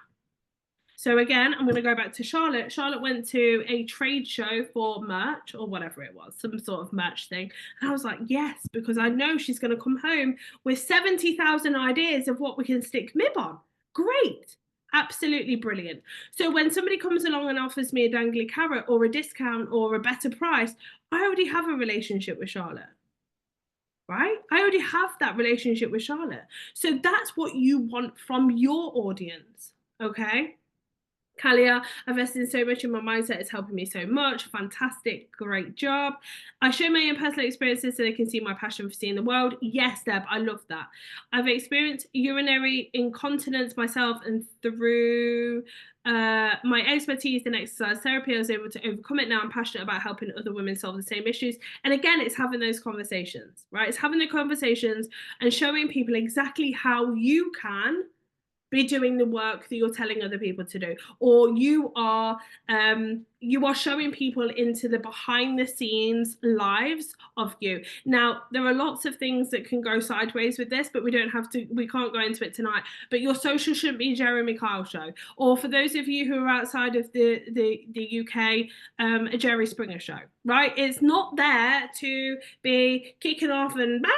So again, I'm going to go back to Charlotte. Charlotte went to a trade show for merch or whatever it was, some sort of merch thing. And I was like, yes, because I know she's going to come home with 70,000 ideas of what we can stick MIB on. Great. Absolutely brilliant. So when somebody comes along and offers me a dangly carrot or a discount or a better price, I already have a relationship with Charlotte, right? I already have that relationship with Charlotte. So that's what you want from your audience, okay? Kalia, I've invested so much in my mindset. It's helping me so much. Fantastic. Great job. I share my own personal experiences so they can see my passion for seeing the world. Yes, Deb, I love that. I've experienced urinary incontinence myself, and through my expertise in exercise therapy, I was able to overcome it. Now I'm passionate about helping other women solve the same issues. And again, it's having those conversations, right? It's having the conversations and showing people exactly how you can be doing the work that you're telling other people to do, or you are showing people into the behind the scenes lives of you. Now, there are lots of things that can go sideways with this, but we can't go into it tonight. But your social shouldn't be Jeremy Kyle show, or for those of you who are outside of the UK, a Jerry Springer show, right? It's not there to be kicking off and bang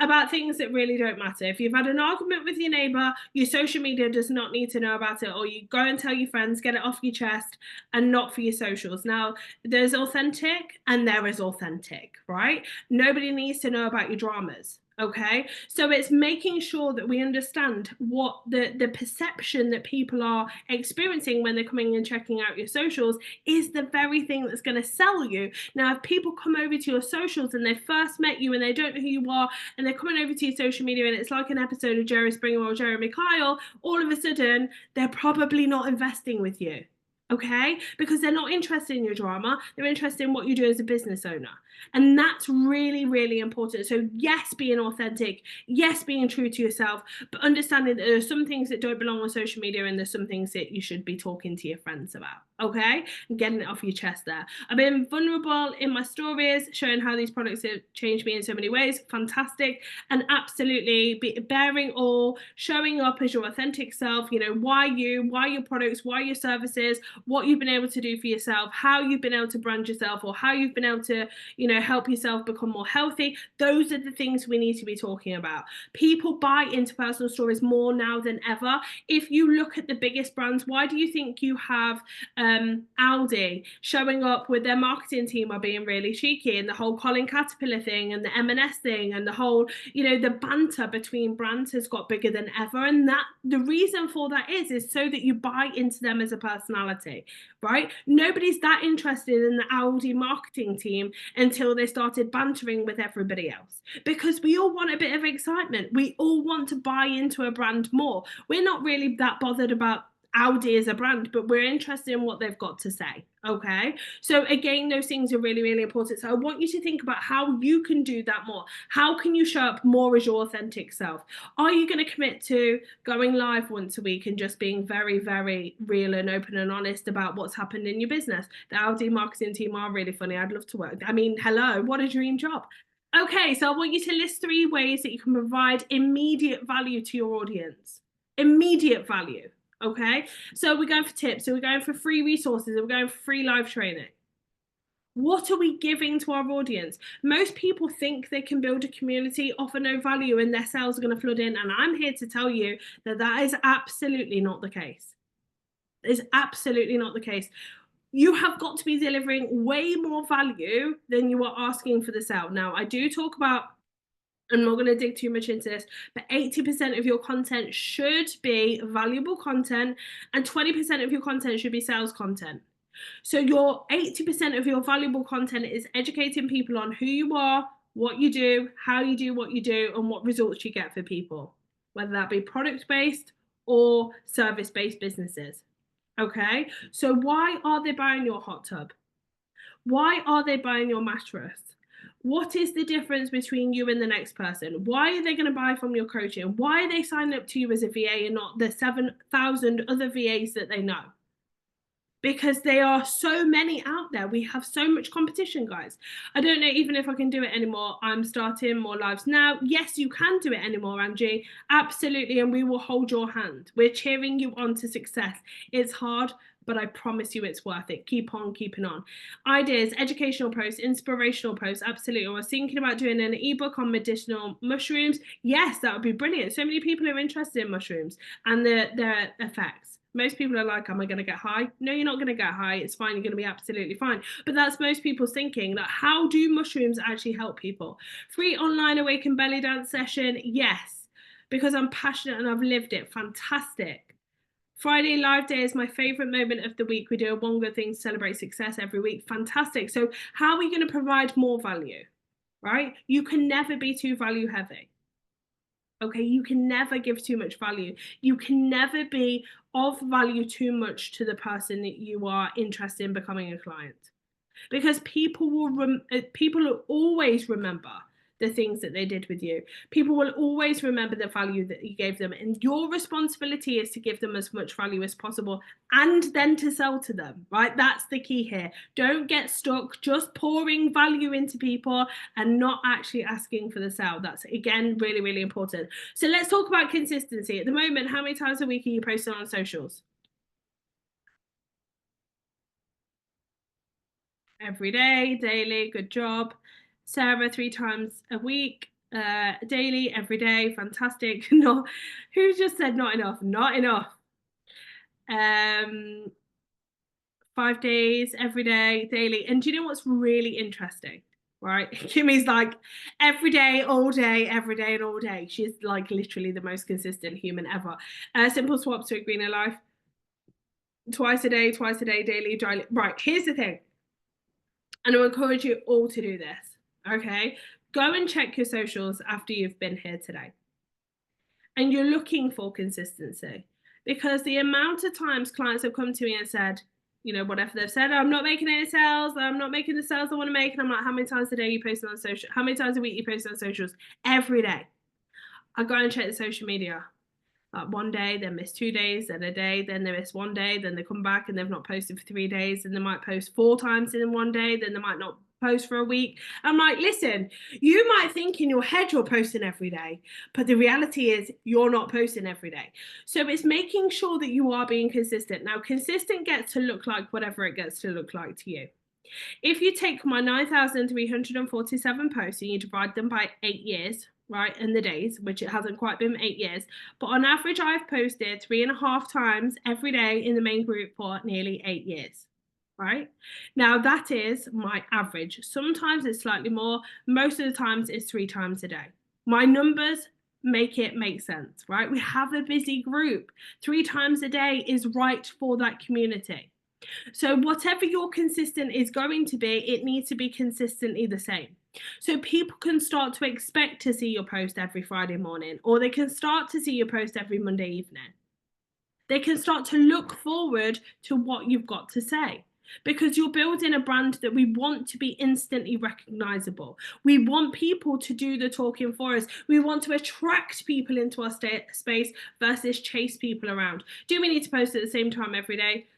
about things that really don't matter. If you've had an argument with your neighbor, your social media does not need to know about it, or you go and tell your friends, get it off your chest, and not for your socials. Now, there's authentic and there is authentic, right? Nobody needs to know about your dramas. Okay, so it's making sure that we understand what the perception that people are experiencing when they're coming and checking out your socials is the very thing that's going to sell you. Now, if people come over to your socials and they first met you and they don't know who you are, and they're coming over to your social media and it's like an episode of Jerry Springer or Jeremy Kyle, all of a sudden they're probably not investing with you. Okay, because they're not interested in your drama, they're interested in what you do as a business owner. And that's really, really important. So yes, being authentic, yes, being true to yourself, but understanding that there are some things that don't belong on social media and there's some things that you should be talking to your friends about, okay? And getting it off your chest there. I've been vulnerable in my stories, showing how these products have changed me in so many ways. Fantastic. And absolutely bearing all, showing up as your authentic self, you know, why you, why your products, why your services, what you've been able to do for yourself, how you've been able to brand yourself, or how you've been able to, you know, help yourself become more healthy. Those are the things we need to be talking about. People buy into personal stories more now than ever. If you look at the biggest brands, why do you think you have Aldi showing up with their marketing team are being really cheeky, and the whole Colin Caterpillar thing and the M&S thing and the whole, you know, the banter between brands has got bigger than ever. And that the reason for that is so that you buy into them as a personality, right? Nobody's that interested in the Aldi marketing team until they started bantering with everybody else, because we all want a bit of excitement. We all want to buy into a brand more. We're not really that bothered about Aldi as a brand, but we're interested in what they've got to say. Okay, so again, those things are really, really important. So I want you to think about how you can do that more. How can you show up more as your authentic self? Are you going to commit to going live once a week and just being very, very real and open and honest about what's happened in your business? The Aldi marketing team are really funny. I'd love to work. I mean, hello, what a dream job. Okay, so I want you to list 3 ways that you can provide immediate value to your audience. Immediate value. Okay, so we're going for tips, so we're going for free resources, we're going for free live training. What are we giving to our audience? Most people think they can build a community, offer no value, and their sales are going to flood in. And I'm here to tell you that that is absolutely not the case. It's absolutely not the case. You have got to be delivering way more value than you are asking for the sale. Now, I do talk about, I'm not going to dig too much into this, but 80% of your content should be valuable content and 20% of your content should be sales content. So your 80% of your valuable content is educating people on who you are, what you do, how you do what you do, and what results you get for people, whether that be product-based or service-based businesses. Okay, so why are they buying your hot tub? Why are they buying your mattress? What is the difference between you and the next person? Why are they going to buy from your coaching? Why are they signing up to you as a VA and not the 7,000 other VAs that they know? Because there are so many out there. We have so much competition, guys. I don't know even if I can do it anymore. I'm starting more lives now. Yes, you can do it anymore, Angie. Absolutely. And we will hold your hand. We're cheering you on to success. It's hard, but I promise you it's worth it. Keep on keeping on. Ideas, educational posts, inspirational posts, absolutely. I was thinking about doing an ebook on medicinal mushrooms. Yes, that would be brilliant. So many people are interested in mushrooms and their effects. Most people are like, am I going to get high? No, you're not going to get high. It's fine. You're going to be absolutely fine. But that's most people's thinking, that how do mushrooms actually help people? Free online Awaken Belly Dance session. Yes, because I'm passionate and I've lived it. Fantastic. Friday live day is my favorite moment of the week. We do a one good thing to celebrate success every week. Fantastic. So how are we going to provide more value, right? You can never be too value heavy. Okay, you can never give too much value. You can never be of value too much to the person that you are interested in becoming a client, because people will always remember the things that they did with you. People will always remember the value that you gave them, and your responsibility is to give them as much value as possible and then to sell to them, right? That's the key here. Don't get stuck just pouring value into people and not actually asking for the sale. That's, again, really, really important. So let's talk about consistency. At the moment, how many times a week are you posting on socials? Every day, daily, good job. Sarah, 3 times a week, daily, every day, fantastic. No, who just said not enough? Not enough. 5 days, every day, daily. And do you know what's really interesting? Right? Kimmy's like every day, every day and all day. She's like literally the most consistent human ever. Simple swaps to a greener life. Twice a day, daily, dry. Right, here's the thing. And I encourage you all to do this. Okay, go and check your socials after you've been here today. And you're looking for consistency, because the amount of times clients have come to me and said, you know, whatever they've said, I'm not making any sales, I'm not making the sales I want to make. And I'm like, how many times a day are you posting on social? How many times a week are you posting on socials? Every day. I go and check the social media. One day, then miss 2 days, then a day, then they miss 1 day, then they come back and they've not posted for 3 days, and they might post 4 times in 1 day, then they might not post for a week. I'm like, listen, you might think in your head you're posting every day, but the reality is you're not posting every day. So it's making sure that you are being consistent. Now, consistent gets to look like whatever it gets to look like to you. If you take my 9,347 posts and you divide them by 8 years, right, in the days, which it hasn't quite been 8 years, but on average I've posted 3.5 times every day in the main group for nearly 8 years, right? Now that is my average. Sometimes it's slightly more, most of the times it's 3 times a day. My numbers make it make sense, right? We have a busy group. 3 times a day is right for that community. So whatever your consistent is going to be, it needs to be consistently the same. So people can start to expect to see your post every Friday morning, or they can start to see your post every Monday evening. They can start to look forward to what you've got to say, because you're building a brand that we want to be instantly recognizable. We want people to do the talking for us. We want to attract people into our space versus chase people around. Do we need to post at the same time every day?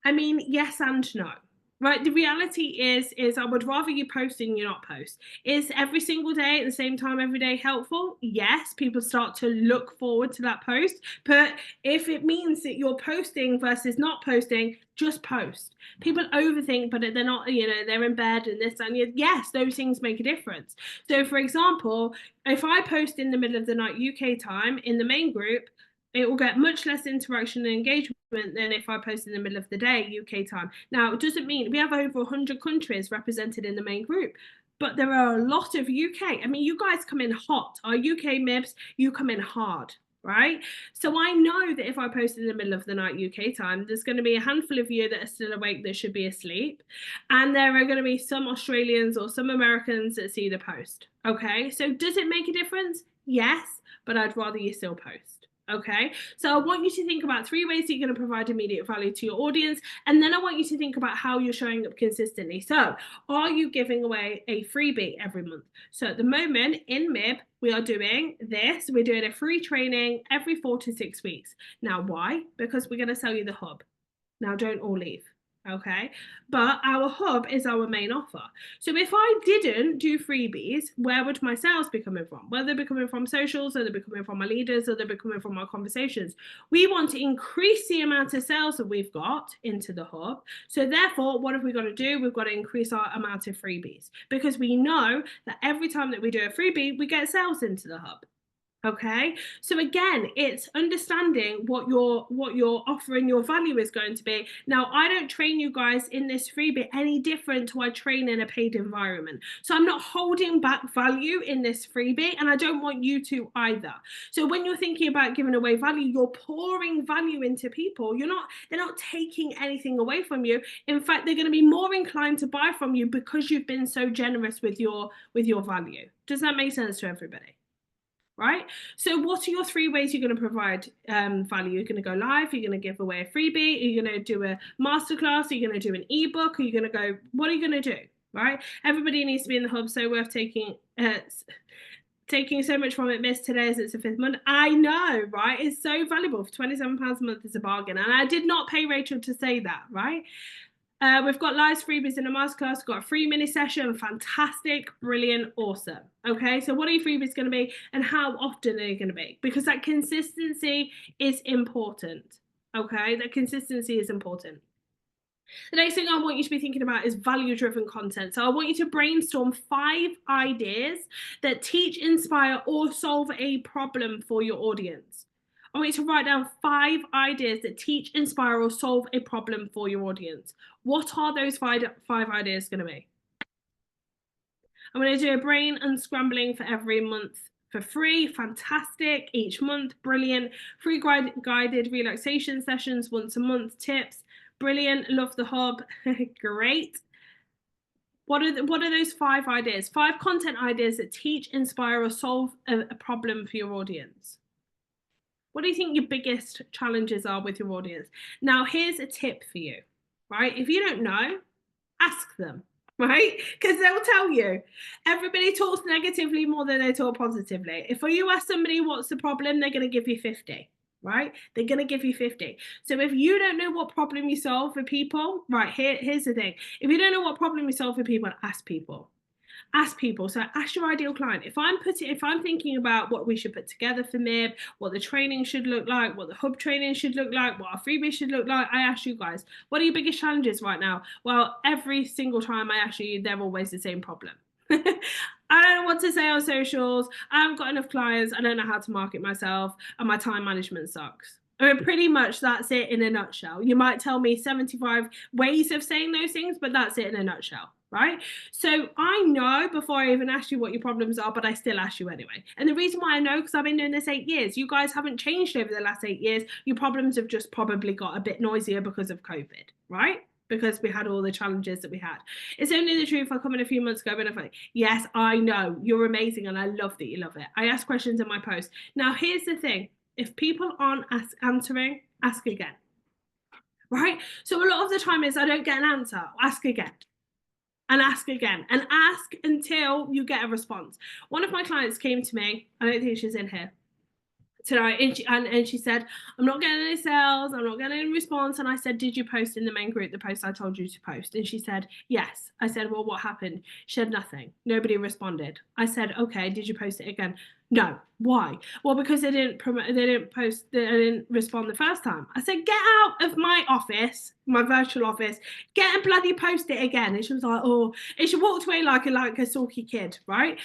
I mean, yes and no, right? The reality is I would rather you post than you not post. Is every single day at the same time every day helpful? Yes, people start to look forward to that post. But if it means that you're posting versus not posting, just post. People overthink, but they're not, you know, they're in bed and this and yes, those things make a difference. So for example, if I post in the middle of the night UK time in the main group, it will get much less interaction and engagement than if I post in the middle of the day UK time. Now, it doesn't mean we have over 100 countries represented in the main group, but there are a lot of UK. I mean, you guys come in hot. Our UK MIBs, you come in hard, right? So I know that if I post in the middle of the night UK time, there's going to be a handful of you that are still awake that should be asleep. And there are going to be some Australians or some Americans that see the post. Okay, so does it make a difference? Yes, but I'd rather you still post. Okay, so I want you to think about 3 ways that you're going to provide immediate value to your audience, and then I want you to think about how you're showing up consistently. So are you giving away a freebie every month? So at the moment in MIB, we are doing this. We're doing a free training every 4 to 6 weeks. Now, why? Because we're going to sell you the hub. Now, don't all leave. Okay, but our hub is our main offer. So if I didn't do freebies, where would my sales be coming from? Well, they'd be coming from socials, or they'd be coming from my leaders, or they'd be coming from our conversations. We want to increase the amount of sales that we've got into the hub. So therefore, what have we got to do? We've got to increase our amount of freebies, because we know that every time that we do a freebie, we get sales into the hub. Okay, so again, it's understanding what your offering, your value is going to be. Now, I don't train you guys in this freebie any different to I train in a paid environment. So I'm not holding back value in this freebie, and I don't want you to either. So when you're thinking about giving away value, you're pouring value into people. They're not taking anything away from you. In fact, they're going to be more inclined to buy from you because you've been so generous with your value. Does that make sense to everybody? Right? So what are your 3 ways you're going to provide value? You're going to go live, you're going to give away a freebie, you're going to do a masterclass, you're going to do an ebook, or you're going to go, what are you going to do? Right? Everybody needs to be in the hub. So worth taking so much from it, Miss. Today as it's the 5th month. I know, right? It's so valuable. For £27 a month is a bargain. And I did not pay Rachel to say that, right? We've got live freebies in the masterclass. We've got a free mini session. Fantastic, brilliant, awesome. Okay, so what are your freebies going to be and how often are they going to be? Because that consistency is important. Okay, that consistency is important. The next thing I want you to be thinking about is value-driven content. So I want you to brainstorm 5 ideas that teach, inspire, or solve a problem for your audience. I want you to write down 5 ideas that teach, inspire, or solve a problem for your audience. What are those 5 ideas going to be? I'm going to do a brain unscrambling for every month for free. Fantastic. Each month, brilliant. Free guided relaxation sessions once a month. Tips, brilliant. Love the hub. Great. What are those 5 ideas? 5 content ideas that teach, inspire, or solve a problem for your audience. What do you think your biggest challenges are with your audience? Now, here's a tip for you, right? If you don't know, ask them, right? Because they'll tell you. Everybody talks negatively more than they talk positively. If you ask somebody what's the problem, they're going to give you 50, right? They're going to give you 50. So if you don't know what problem you solve for people, right, here's the thing. If you don't know what problem you solve for people, ask people. Ask people. So ask your ideal client. If I'm thinking about what we should put together for MIB, what the training should look like, what the hub training should look like, what our freebie should look like, I ask you guys, what are your biggest challenges right now? Well, every single time I ask you, they're always the same problem. I don't know what to say on socials. I haven't got enough clients. I don't know how to market myself, and my time management sucks. I mean, pretty much that's it in a nutshell. You might tell me 75 ways of saying those things, but that's it in a nutshell, right? So I know before I even ask you what your problems are, but I still ask you anyway. And the reason why I know, because I've been doing this 8 years. You guys haven't changed over the last 8 years. Your problems have just probably got a bit noisier because of COVID, right? Because we had all the challenges that we had. It's only the truth. I come in a few months ago and I'm like, yes, I know, you're amazing and I love that you love it. I ask questions in my post. Now, here's the thing. If people aren't answering, ask again, right? So a lot of the time is I don't get an answer, ask again. And ask again, and ask until you get a response. One of my clients came to me, I don't think she's in here tonight, and she said, I'm not getting any sales, I'm not getting any response. And I said, did you post in the main group the post I told you to post? And she said, yes. I said, well, what happened? She said, nothing. Nobody responded. I said, okay, did you post it again? No. Why? Well, because they didn't respond the first time. I said, get out of my office, my virtual office, get and bloody post it again. And she was like, oh, and she walked away like a sulky kid, right?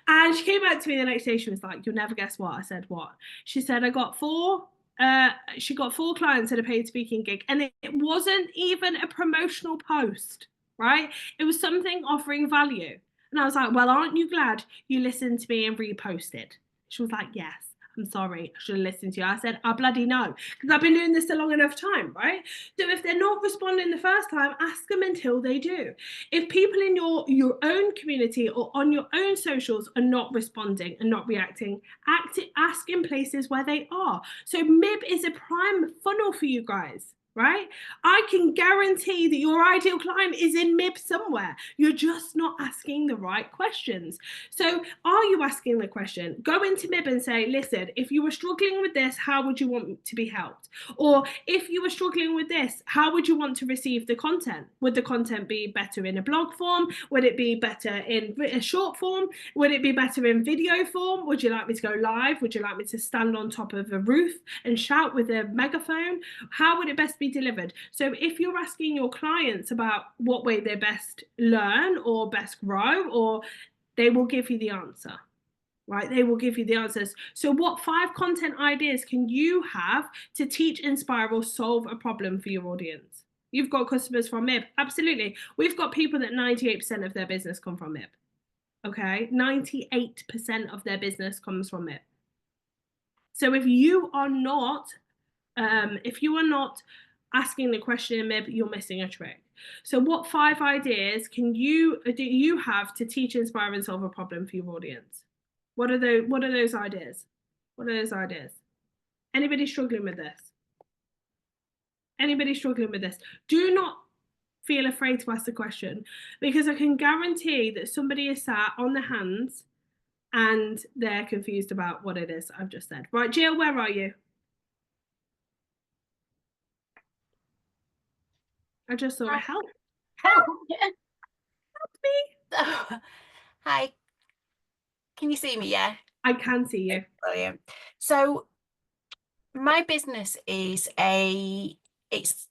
And she came back to me the next day. She was like, you'll never guess what. I said, what? She said, she got 4 clients at a paid speaking gig, and it wasn't even a promotional post, right? It was something offering value. And I was like, well, aren't you glad you listened to me and reposted? She was like, yes, I'm sorry, I should have listened to you. I said, I bloody know, because I've been doing this a long enough time, right? So if they're not responding the first time, ask them until they do. If people in your own community or on your own socials are not responding and not reacting, ask in places where they are. So MIB is a prime funnel for you guys. Right? I can guarantee that your ideal client is in MIB somewhere. You're just not asking the right questions. So are you asking the question? Go into MIB and say, listen, if you were struggling with this, how would you want to be helped? Or if you were struggling with this, how would you want to receive the content? Would the content be better in a blog form? Would it be better in a short form? Would it be better in video form? Would you like me to go live? Would you like me to stand on top of a roof and shout with a megaphone? How would it best be delivered? So if you're asking your clients about what way they best learn or best grow, or they will give you the answer. right? They will give you the answers. So what 5 content ideas can you have to teach, inspire, or solve a problem for your audience? You've got customers from MIB. Absolutely. We've got people that 98% of their business come from MIB. Okay. 98% of their business comes from MIB. So if you are not asking the question in MIB, you're missing a trick. So what 5 ideas do you have to teach, inspire, and solve a problem for your audience? What are those ideas? What are those ideas? Anybody struggling with this? Anybody struggling with this? Do not feel afraid to ask the question, because I can guarantee that somebody is sat on their hands and they're confused about what it is I've just said. Right, Jill, where are you? I just thought, help me. Hi. Can you see me? Yeah. I can see you. Brilliant. So my business is it's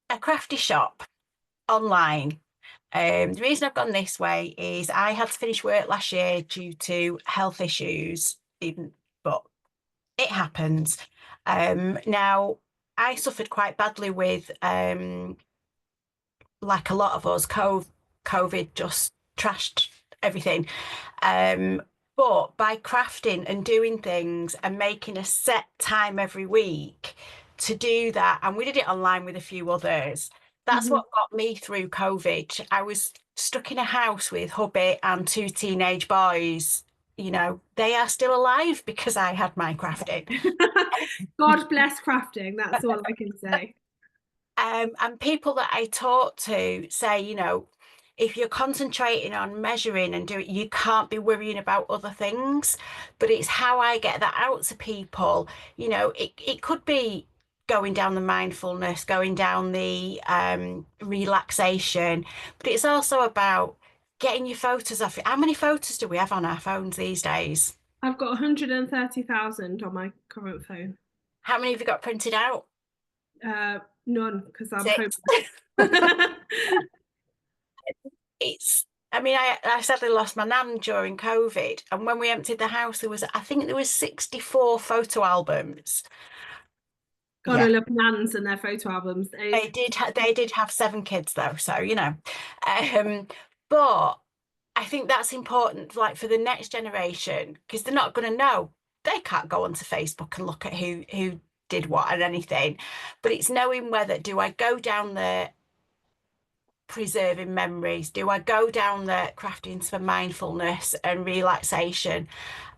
a crafty shop online. The reason I've gone this way is I had to finish work last year due to health issues, but it happens. Now I suffered quite badly with like a lot of us, COVID just trashed everything. But by crafting and doing things and making a set time every week to do that, and we did it online with a few others, that's what got me through COVID. I was stuck in a house with hubby and 2 teenage boys. You know, they are still alive because I had my crafting. God bless crafting, that's all I can say. And people that I talk to say, you know, if you're concentrating on measuring and doing, you can't be worrying about other things. But it's how I get that out to people. You know, it could be going down the mindfulness, going down the relaxation, but it's also about getting your photos off. How many photos do we have on our phones these days? I've got 130,000 on my current phone. How many have you got printed out? None, because I'm 6. hoping. I mean, I sadly lost my nan during COVID, and when we emptied the house, I think there was 64 photo albums. Gotta love nans and their photo albums. They did have 7 kids though, so you know. But I think that's important, like for the next generation, because they're not going to know. They can't go onto Facebook and look at who did what and anything. But it's knowing whether, do I go down the preserving memories? Do I go down the crafting for mindfulness and relaxation?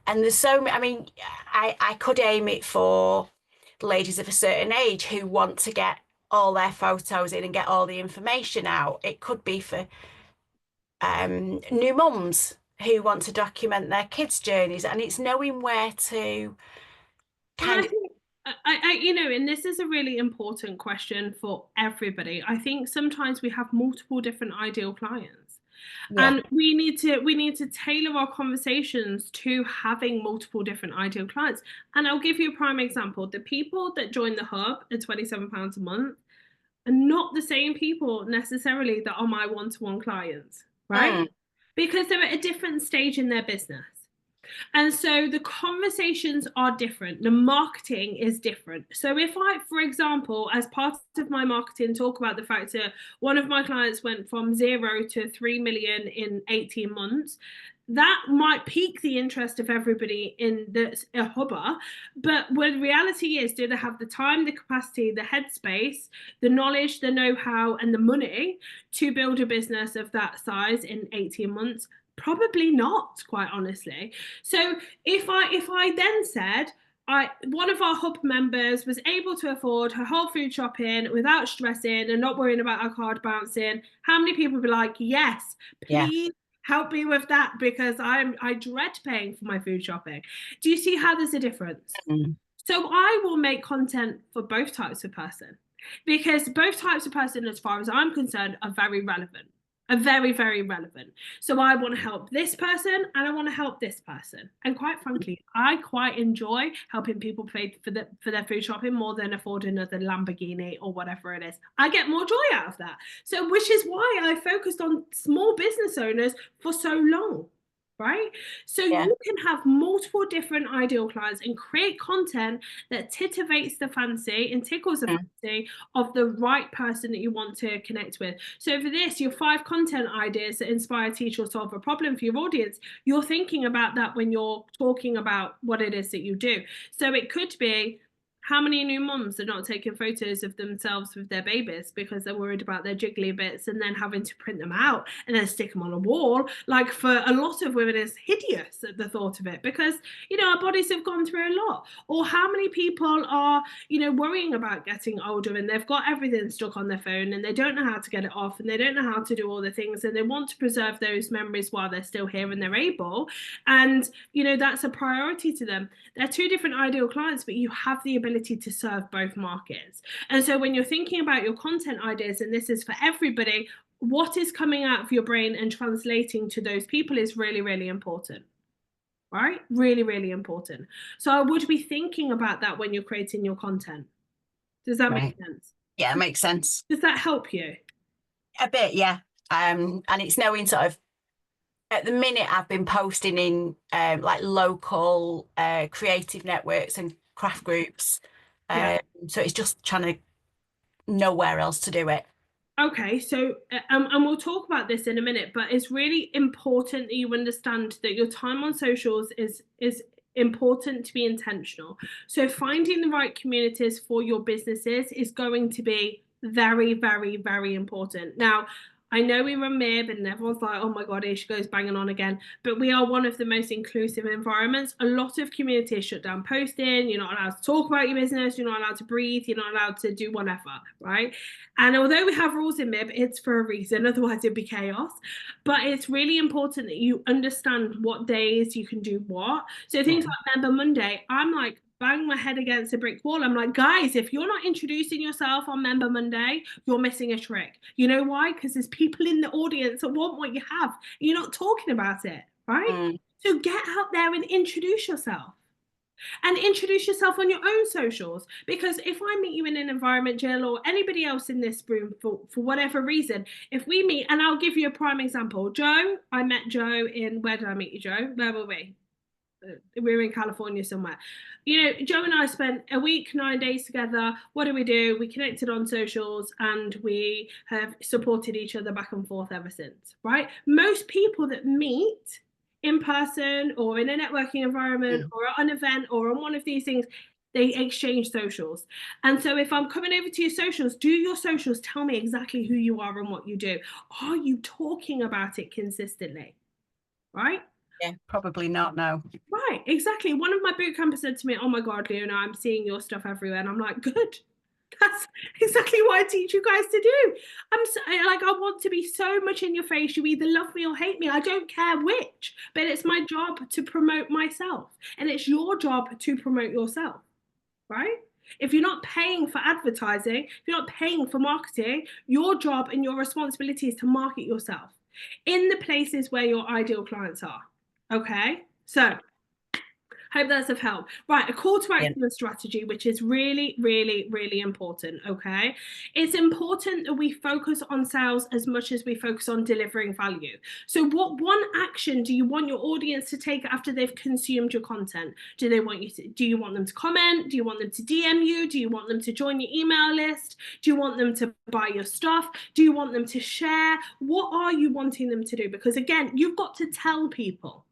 And there's so many, I mean, I could aim it for ladies of a certain age who want to get all their photos in and get all the information out. It could be for new mums who want to document their kids' journeys, and it's knowing where to kind of. I you know, and this is a really important question for everybody. I think sometimes we have multiple different ideal clients, and we need to tailor our conversations to having multiple different ideal clients. And I'll give you a prime example. The people that join the hub at £27 a month are not the same people necessarily that are my one-to-one clients, right? Because they're at a different stage in their business. And so the conversations are different. The marketing is different. So if I, for example, as part of my marketing, talk about the fact that one of my clients went from 0 to 3 million in 18 months, that might pique the interest of everybody in the hubber. But the reality is, do they have the time, the capacity, the headspace, the knowledge, the know-how, and the money to build a business of that size in 18 months? Probably not, quite honestly. So if I then said, one of our hub members was able to afford her whole food shopping without stressing and not worrying about her card bouncing, how many people would be like, yes, please help me with that, because I dread paying for my food shopping. Do you see how there's a difference? So I will make content for both types of person, because both types of person, as far as I'm concerned, are very relevant. Are very, very relevant. So I want to help this person and I want to help this person. And quite frankly, I quite enjoy helping people pay for their food shopping more than affording another Lamborghini or whatever it is. I get more joy out of that. So which is why I focused on small business owners for so long. right? So Yeah. you can have multiple different ideal clients and create content that titivates the fancy and tickles the fancy of the right person that you want to connect with. So for this, your 5 content ideas that inspire, teach, or solve a problem for your audience, you're thinking about that when you're talking about what it is that you do. So it could be, how many new mums are not taking photos of themselves with their babies because they're worried about their jiggly bits and then having to print them out and then stick them on a wall? Like, for a lot of women, it's hideous at the thought of it because, you know, our bodies have gone through a lot. Or how many people are, you know, worrying about getting older and they've got everything stuck on their phone and they don't know how to get it off and they don't know how to do all the things and they want to preserve those memories while they're still here and they're able. And, you know, that's a priority to them. They're 2 different ideal clients, but you have the ability to serve both markets. And so when you're thinking about your content ideas, and this is for everybody, what is coming out of your brain and translating to those people is really, really important, right? Really, really important. So I would be thinking about that when you're creating your content. Does that make sense? Yeah, it makes sense. Does that help you? A bit, yeah. And it's knowing sort of, at the minute I've been posting in like local creative networks and craft groups. So it's just trying to know where else to do it. Okay, so and we'll talk about this in a minute, but it's really important that you understand that your time on socials is important to be intentional. So finding the right communities for your businesses is going to be very, very, very important. Now, I know we run MIB and everyone's like, oh my God, here she goes banging on again. But we are one of the most inclusive environments. A lot of communities shut down posting. You're not allowed to talk about your business. You're not allowed to breathe. You're not allowed to do whatever, right? And although we have rules in MIB, it's for a reason. Otherwise, it'd be chaos. But it's really important that you understand what days you can do what. So things like Member Monday, I'm like, bang my head against a brick wall. I'm like, guys, if you're not introducing yourself on Member Monday, you're missing a trick. You know why? Because there's people in the audience that want what you have. You're not talking about it, right? So get out there and introduce yourself. And introduce yourself on your own socials. Because if I meet you in an environment, Jill, or anybody else in this room for whatever reason, if we meet, and I'll give you a prime example. Joe, I met Joe in, where did I meet you, Joe? Where were we? We were in California somewhere. You know, Joe and I spent a week, 9 days together. What do? We connected on socials and we have supported each other back and forth ever since, right? Most people that meet in person or in a networking environment or at an event or on one of these things, they exchange socials. And so if I'm coming over to your socials, do your socials tell me exactly who you are and what you do? Are you talking about it consistently, right? Yeah, probably not, no. Right, exactly. One of my boot campers said to me, oh my God, Leona, I'm seeing your stuff everywhere. And I'm like, good. That's exactly what I teach you guys to do. I want to be so much in your face. You either love me or hate me. I don't care which, but it's my job to promote myself. And it's your job to promote yourself, right? If you're not paying for advertising, if you're not paying for marketing, your job and your responsibility is to market yourself in the places where your ideal clients are. Okay, so hope that's of help. Right, a call to action strategy, which is really, really, really important, okay? It's important that we focus on sales as much as we focus on delivering value. So what one action do you want your audience to take after they've consumed your content? Do you want them to comment? Do you want them to DM you? Do you want them to join your email list? Do you want them to buy your stuff? Do you want them to share? What are you wanting them to do? Because again, you've got to tell people.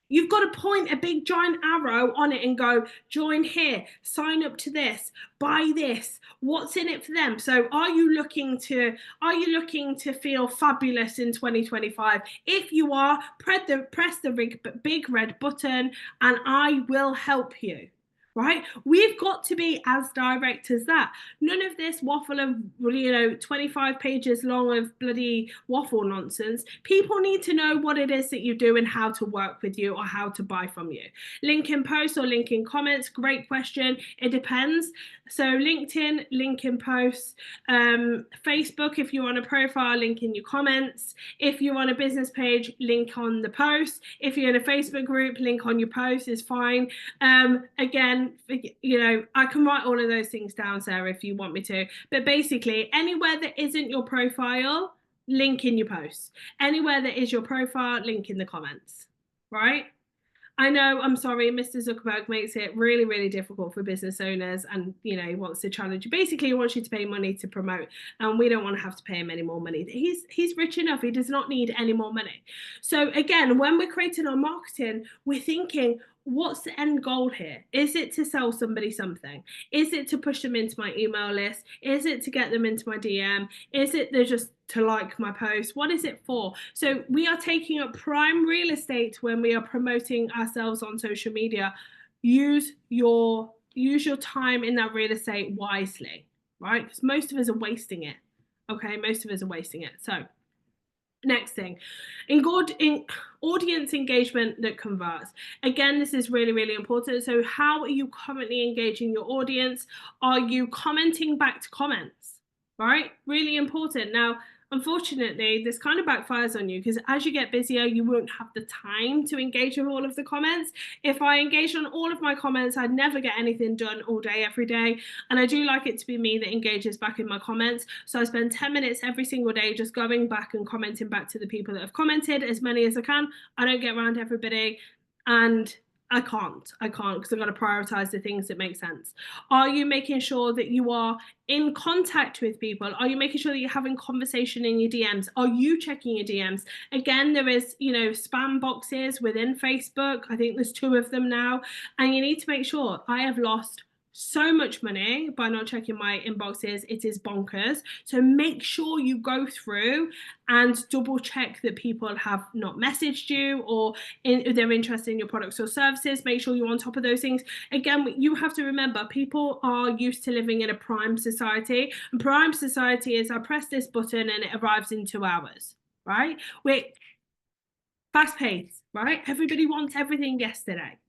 You've got to point a big giant arrow on it and go, join here, sign up to this, buy this. What's in it for them? So are you looking to feel fabulous in 2025? If you are, press the big red button and I will help you. Right? We've got to be as direct as that. None of this waffle of, 25 pages long of bloody waffle nonsense. People need to know what it is that you do and how to work with you or how to buy from you. Link in posts or link in comments. Great question. It depends. So LinkedIn, link in posts. Facebook, if you're on a profile, link in your comments. If you're on a business page, link on the post. If you're in a Facebook group, link on your post is fine. Again, I can write all of those things down, Sarah, if you want me to. But basically, anywhere that isn't your profile, link in your posts. Anywhere that is your profile, link in the comments. right? I know, I'm sorry, Mr. Zuckerberg makes it really, really difficult for business owners, and he wants to challenge you. Basically, he wants you to pay money to promote, and we don't want to have to pay him any more money. He's rich enough. He does not need any more money. So again, when we're creating our marketing, we're thinking, what's the end goal here? Is it to sell somebody something? Is it to push them into my email list? Is it to get them into my DM? Is it they're just to like my post? What is it for? So we are taking up prime real estate when we are promoting ourselves on social media. Use your time in that real estate wisely, right? Because most of us are wasting it. Okay, most of us are wasting it. So next thing, in audience engagement that converts. Again, this is really, really important. So how are you currently engaging your audience? Are you commenting back to comments, right? Really important. Now, unfortunately, this kind of backfires on you, because as you get busier, you won't have the time to engage with all of the comments. If I engaged on all of my comments, I'd never get anything done all day, every day. And I do like it to be me that engages back in my comments. So I spend 10 minutes every single day just going back and commenting back to the people that have commented, as many as I can. I don't get around to everybody, and I can't because I've got to prioritize the things that make sense. Are you making sure that you are in contact with people? Are you making sure that you're having conversation in your DMs? Are you checking your DMs? Again, there is, spam boxes within Facebook. I think there's 2 of them now. And you need to make sure. I have lost so much money by not checking my inboxes. It is bonkers. So make sure you go through and double check that people have not messaged you, or they're interested in your products or services. Make sure you're on top of those things. Again, you have to remember, people are used to living in a prime society, and prime society is I press this button and it arrives in 2 hours, right? We're fast paced, right? Everybody wants everything yesterday.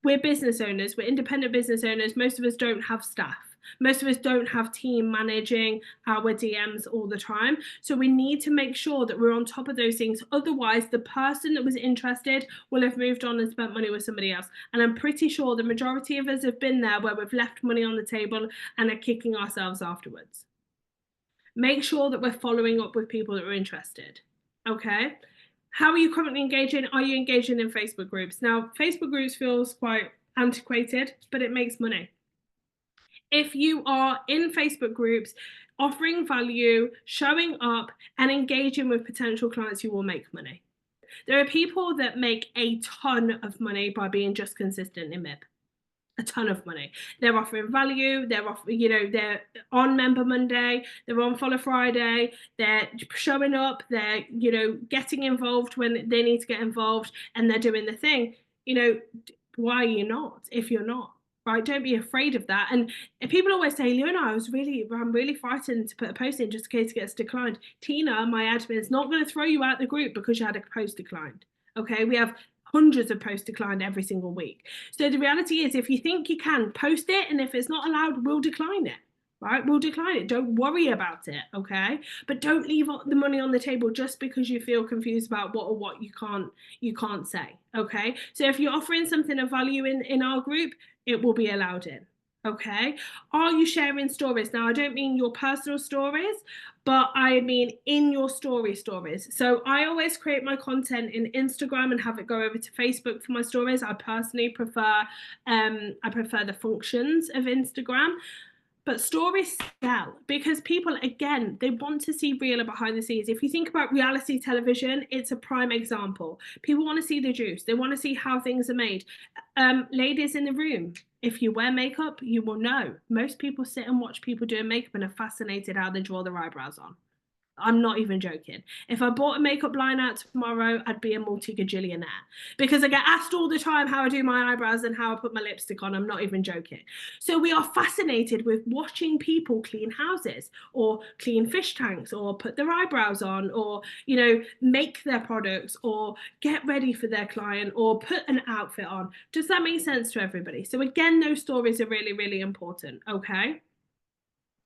We're business owners, we're independent business owners. Most of us don't have staff. Most of us don't have team managing our DMs all the time. So we need to make sure that we're on top of those things. Otherwise, the person that was interested will have moved on and spent money with somebody else. And I'm pretty sure the majority of us have been there where we've left money on the table and are kicking ourselves afterwards. Make sure that we're following up with people that are interested. Okay. How are you currently engaging? Are you engaging in Facebook groups? Now, Facebook groups feels quite antiquated, but it makes money. If you are in Facebook groups, offering value, showing up, and engaging with potential clients, you will make money. There are people that make a ton of money by being just consistent in MIB. A ton of money. They're offering value. They're offering, they're on Member Monday. They're on Follow Friday. They're showing up. They're, getting involved when they need to get involved, and they're doing the thing. Why are you not? If you're not, right? Don't be afraid of that. And people always say, Leona, I'm really frightened to put a post in just in case it gets declined. Tina, my admin, is not going to throw you out the group because you had a post declined. Okay, we have hundreds of posts declined every single week. So the reality is, if you think you can, post it, and if it's not allowed, we'll decline it, right? We'll decline it. Don't worry about it, okay? But don't leave the money on the table just because you feel confused about what you can't say, okay? So if you're offering something of value in our group, it will be allowed in. Okay, are you sharing stories? Now, I don't mean your personal stories, but I mean in your stories. So I always create my content in Instagram and have it go over to Facebook for my stories. I personally prefer the functions of Instagram. But stories sell because people, again, they want to see real and behind the scenes. If you think about reality television, it's a prime example. People want to see the juice. They want to see how things are made. Ladies in the room, if you wear makeup, you will know. Most people sit and watch people doing makeup and are fascinated how they draw their eyebrows on. I'm not even joking. If I bought a makeup line out tomorrow, I'd be a multi-gajillionaire because I get asked all the time how I do my eyebrows and how I put my lipstick on. I'm not even joking. So we are fascinated with watching people clean houses or clean fish tanks or put their eyebrows on or, make their products or get ready for their client or put an outfit on. Does that make sense to everybody? So again, those stories are really, really important. Okay.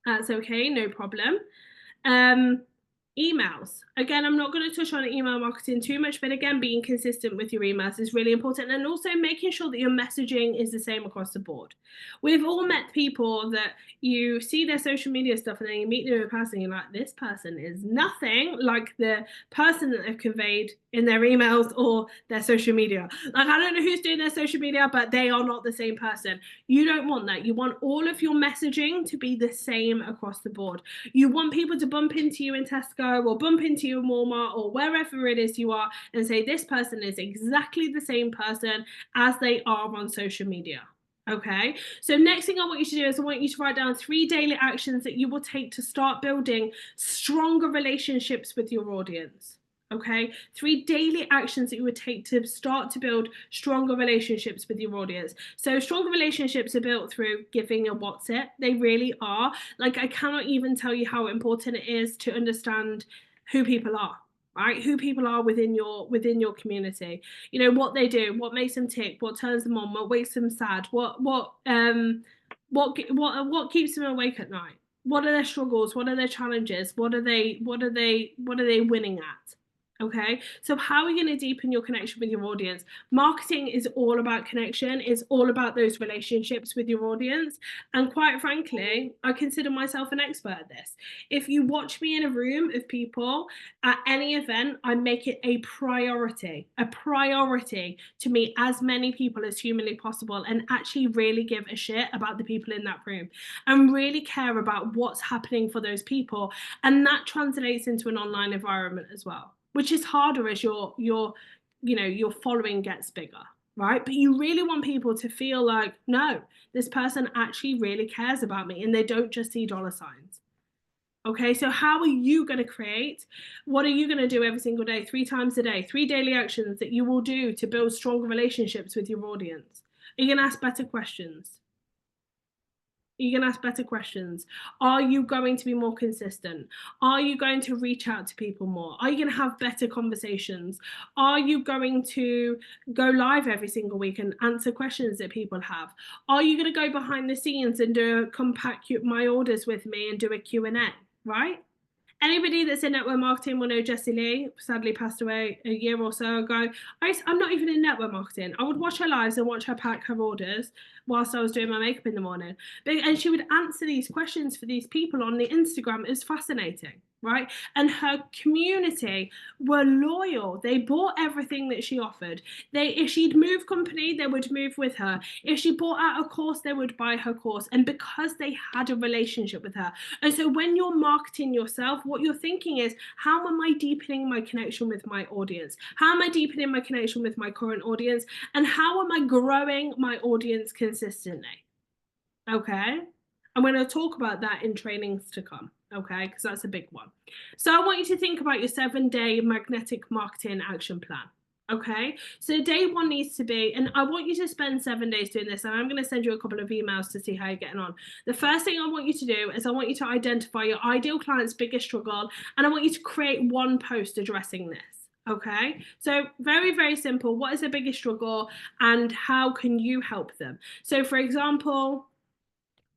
That's okay. No problem. Emails. Again, I'm not going to touch on email marketing too much, but again, being consistent with your emails is really important, and also making sure that your messaging is the same across the board. We've all met people that you see their social media stuff and then you meet them in person and you're like, this person is nothing like the person that they've conveyed in their emails or their social media. Like, I don't know who's doing their social media, but they are not the same person. You don't want that. You want all of your messaging to be the same across the board. You want people to bump into you in Tesco or bump into you in Walmart or wherever it is you are and say, this person is exactly the same person as they are on social media. Okay, so next thing I want you to do is I want you to write down 3 daily actions that you will take to start building stronger relationships with your audience. Okay, 3 daily actions that you would take to start to build stronger relationships with your audience. So stronger relationships are built through giving a what's it. They really are. Like, I cannot even tell you how important it is to understand who people are, right? Who people are within your community. You know, what they do, what makes them tick, what turns them on, what makes them sad, what keeps them awake at night. What are their struggles? What are their challenges? What are they winning at? Okay, so how are you going to deepen your connection with your audience? Marketing is all about connection. It's all about those relationships with your audience. And quite frankly, I consider myself an expert at this. If you watch me in a room of people at any event, I make it a priority to meet as many people as humanly possible and actually really give a shit about the people in that room and really care about what's happening for those people. And that translates into an online environment as well, which is harder as your following gets bigger, right? But you really want people to feel like, no, this person actually really cares about me and they don't just see dollar signs. Okay, so how are you going to create? What are you going to do every single day, 3 times a day, 3 daily actions that you will do to build stronger relationships with your audience? Are you going to ask better questions? You're going to ask better questions. Are you going to be more consistent? Are you going to reach out to people more? Are you going to have better conversations? Are you going to go live every single week and answer questions that people have? Are you going to go behind the scenes and come pack my orders with me and do a Q&A, right? Anybody that's in network marketing will know Jessie Lee, sadly passed away a year or so ago. I'm not even in network marketing. I would watch her lives and watch her pack her orders whilst I was doing my makeup in the morning. And she would answer these questions for these people on the Instagram. It was fascinating, right? And her community were loyal. They bought everything that she offered. If she'd move company, they would move with her. If she bought out a course, they would buy her course. And because they had a relationship with her. And so when you're marketing yourself, what you're thinking is, how am I deepening my connection with my audience? How am I deepening my connection with my current audience? And how am I growing my audience consistently? Okay. I'm going to talk about that in trainings to come. Okay, because that's a big one. So I want you to think about your 7-day magnetic marketing action plan. Okay, so day 1 needs to be, and I want you to spend 7 days doing this, and I'm going to send you a couple of emails to see how you're getting on. The first thing I want you to do is I want you to identify your ideal client's biggest struggle, and I want you to create 1 post addressing this. Okay, so very, very simple. What is their biggest struggle and how can you help them? So for example,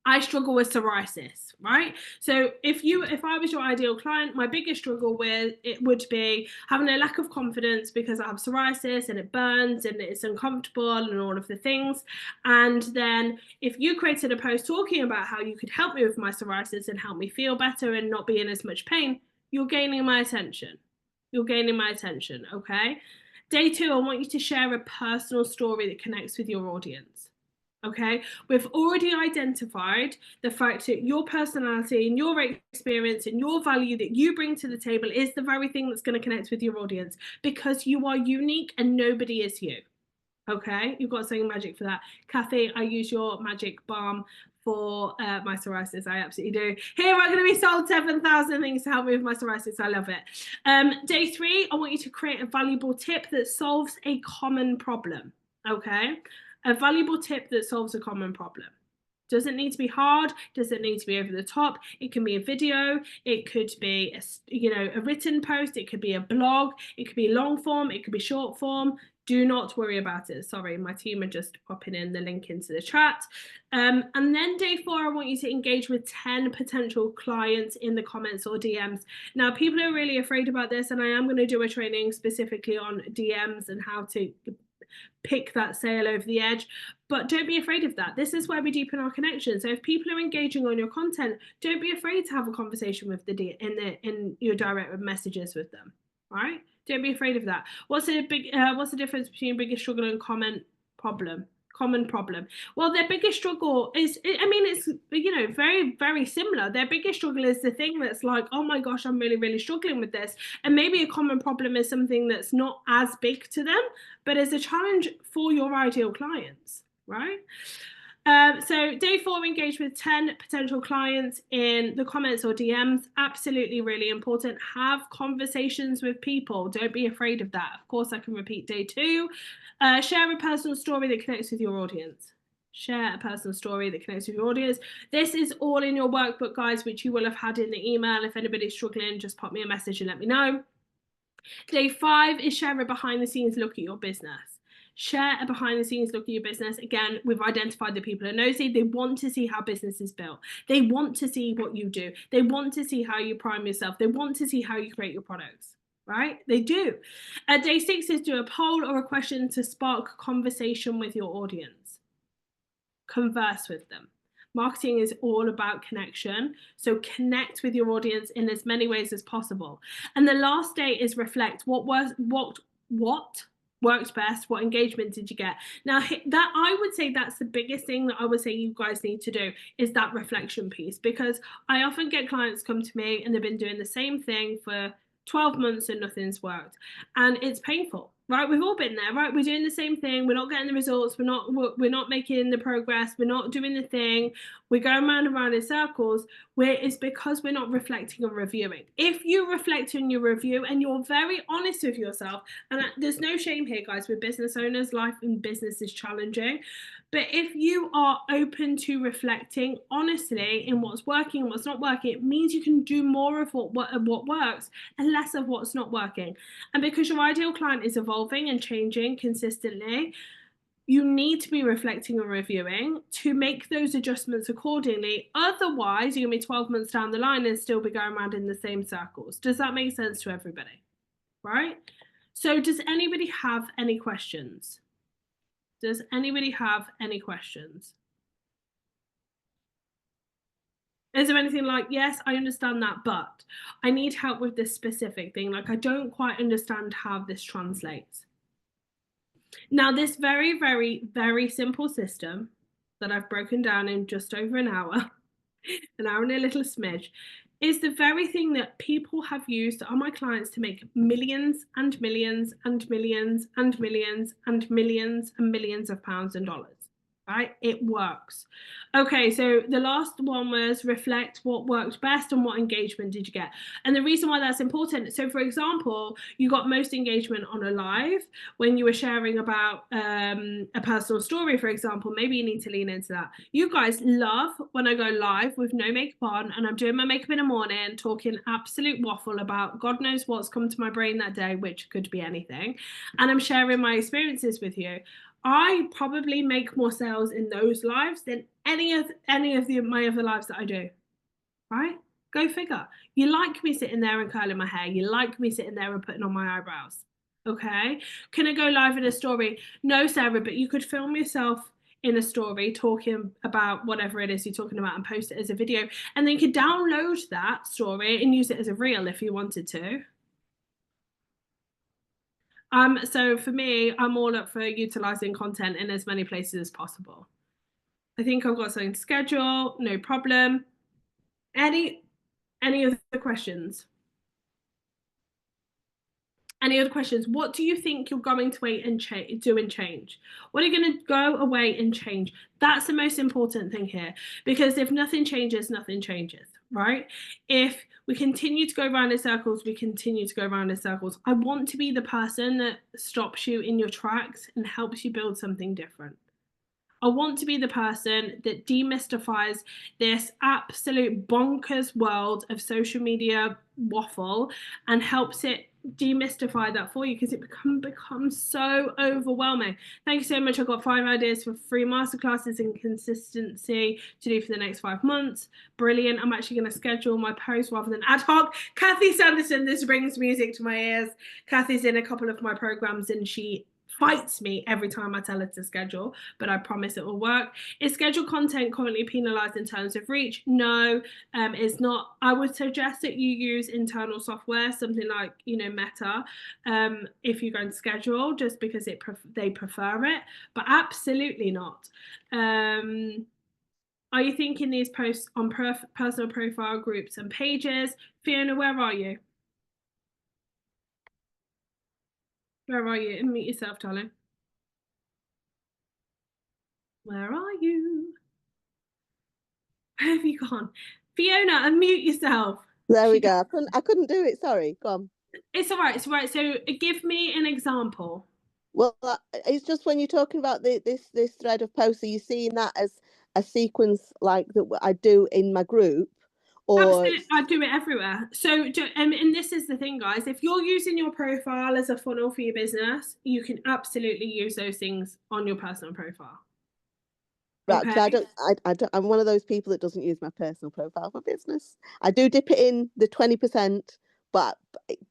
I struggle with psoriasis, right? So if I was your ideal client, my biggest struggle with it would be having a lack of confidence because I have psoriasis and it burns and it's uncomfortable and all of the things. And then if you created a post talking about how you could help me with my psoriasis and help me feel better and not be in as much pain, you're gaining my attention. You're gaining my attention, okay? Day 2, I want you to share a personal story that connects with your audience. Okay, we've already identified the fact that your personality and your experience and your value that you bring to the table is the very thing that's going to connect with your audience, because you are unique and nobody is you. Okay, you've got something magic for that. Kathy, I use your magic balm for my psoriasis. I absolutely do. Here we're going to be sold 7,000 things to help me with my psoriasis. I love it. Day 3, I want you to create a valuable tip that solves a common problem. Okay. A valuable tip that solves a common problem. Doesn't need to be hard, doesn't need to be over the top. It can be a video, it could be a written post, it could be a blog, it could be long form, it could be short form. Do not worry about it. Sorry, my team are just popping in the link into the chat. And then day 4, I want you to engage with 10 potential clients in the comments or DMs. Now, people are really afraid about this, and I am going to do a training specifically on DMs and how to pick that sale over the edge, but don't be afraid of that. This is where we deepen our connection. So if people are engaging on your content, don't be afraid to have a conversation with in your direct messages with them. All right, don't be afraid of that. What's the difference between biggest struggle and common problem? Well, their biggest struggle is, it's very, very similar. Their biggest struggle is the thing that's like, oh my gosh, I'm really, really struggling with this. And maybe a common problem is something that's not as big to them, but is a challenge for your ideal clients, right? So day 4, engage with 10 potential clients in the comments or DMs. Absolutely really important. Have conversations with people. Don't be afraid of that. Of course, I can repeat day 2. Share a personal story that connects with your audience. Share a personal story that connects with your audience. This is all in your workbook, guys, which you will have had in the email. If anybody's struggling, just pop me a message and let me know. Day 5 is share a behind the scenes look at your business. Share a behind the scenes look at your business. Again, we've identified that people are nosy. They want to see how business is built. They want to see what you do. They want to see how you prime yourself. They want to see how you create your products, right? They do. Day 6 is do a poll or a question to spark conversation with your audience. Converse with them. Marketing is all about connection. So connect with your audience in as many ways as possible. And the last day is reflect. What worked best? What engagement did you get? Now, that I would say that's the biggest thing that I would say you guys need to do is that reflection piece, because I often get clients come to me and they've been doing the same thing for 12 months and nothing's worked, and it's painful, right? We've all been there, right? We're doing the same thing, we're not getting the results, we're not making the progress, we're not doing the thing, we're going round and round in circles. It's because we're not reflecting and reviewing. If you reflect and you review and you're very honest with yourself, and there's no shame here, guys, with business owners, life in business is challenging, but if you are open to reflecting honestly in what's working and what's not working, it means you can do more of what works and less of what's not working. And because your ideal client is evolving and changing consistently, you need to be reflecting and reviewing to make those adjustments accordingly. Otherwise, you're going to be 12 months down the line and still be going around in the same circles. Does that make sense to everybody? Right? So does anybody have any questions? Does anybody have any questions? Is there anything like, yes, I understand that, but I need help with this specific thing. Like, I don't quite understand how this translates. Now, this very, very, very simple system that I've broken down in just over an hour and a little smidge, is the very thing that people have used on my clients to make millions and millions and millions and millions and millions and millions of pounds and dollars. Right? It works. Okay, so the last one was reflect what worked best and what engagement did you get. And the reason why that's important, so for example, you got most engagement on a live when you were sharing about a personal story, for example. Maybe you need to lean into that. You guys love when I go live with no makeup on and I'm doing my makeup in the morning, talking absolute waffle about God knows what's come to my brain that day, which could be anything, and I'm sharing my experiences with you. I probably make more sales in those lives than any of my other lives that I do, right? Go figure. You like me sitting there and curling my hair. You like me sitting there and putting on my eyebrows, okay? Can I go live in a story? No, Sarah, but you could film yourself in a story talking about whatever it is you're talking about and post it as a video, and then you could download that story and use it as a reel if you wanted to. So for me, I'm all up for utilizing content in as many places as possible. I think I've got something to schedule, no problem. Any other questions? Any other questions? What do you think you're going to wait and do and change? What are you going to go away and change? That's the most important thing here, because if nothing changes, nothing changes, right? If we continue to go around in circles, we continue to go around in circles. I want to be the person that stops you in your tracks and helps you build something different. I want to be the person that demystifies this absolute bonkers world of social media waffle and helps it demystify that for you, because it becomes so overwhelming. Thank you so much. I've got 5 ideas for free masterclasses and consistency to do for the next 5 months. Brilliant. I'm actually going to schedule my post rather than ad hoc. Kathy Sanderson, this brings music to my ears. Kathy's in a couple of my programs and she fights me every time I tell her to schedule, but I promise it will work. Is scheduled content currently penalized in terms of reach? No, it's not. I would suggest that you use internal software, something like, you know, Meta, if you're going to schedule, just because they prefer it, but absolutely not. Are you thinking these posts on personal profile groups and pages? Fiona, where are you? Where are you? Unmute yourself, darling. Where are you? Where have you gone? Fiona, unmute yourself. There we go. I couldn't do it. Sorry. Go on. It's all right. It's all right. So give me an example. Well, it's just when you're talking about this thread of posts, are you seeing that as a sequence like that I do in my group? Or absolutely, I do it everywhere. So, and this is the thing, guys. If you're using your profile as a funnel for your business, you can absolutely use those things on your personal profile. Right, Okay. I don't. I'm one of those people that doesn't use my personal profile for business. I do dip it in the 20%, but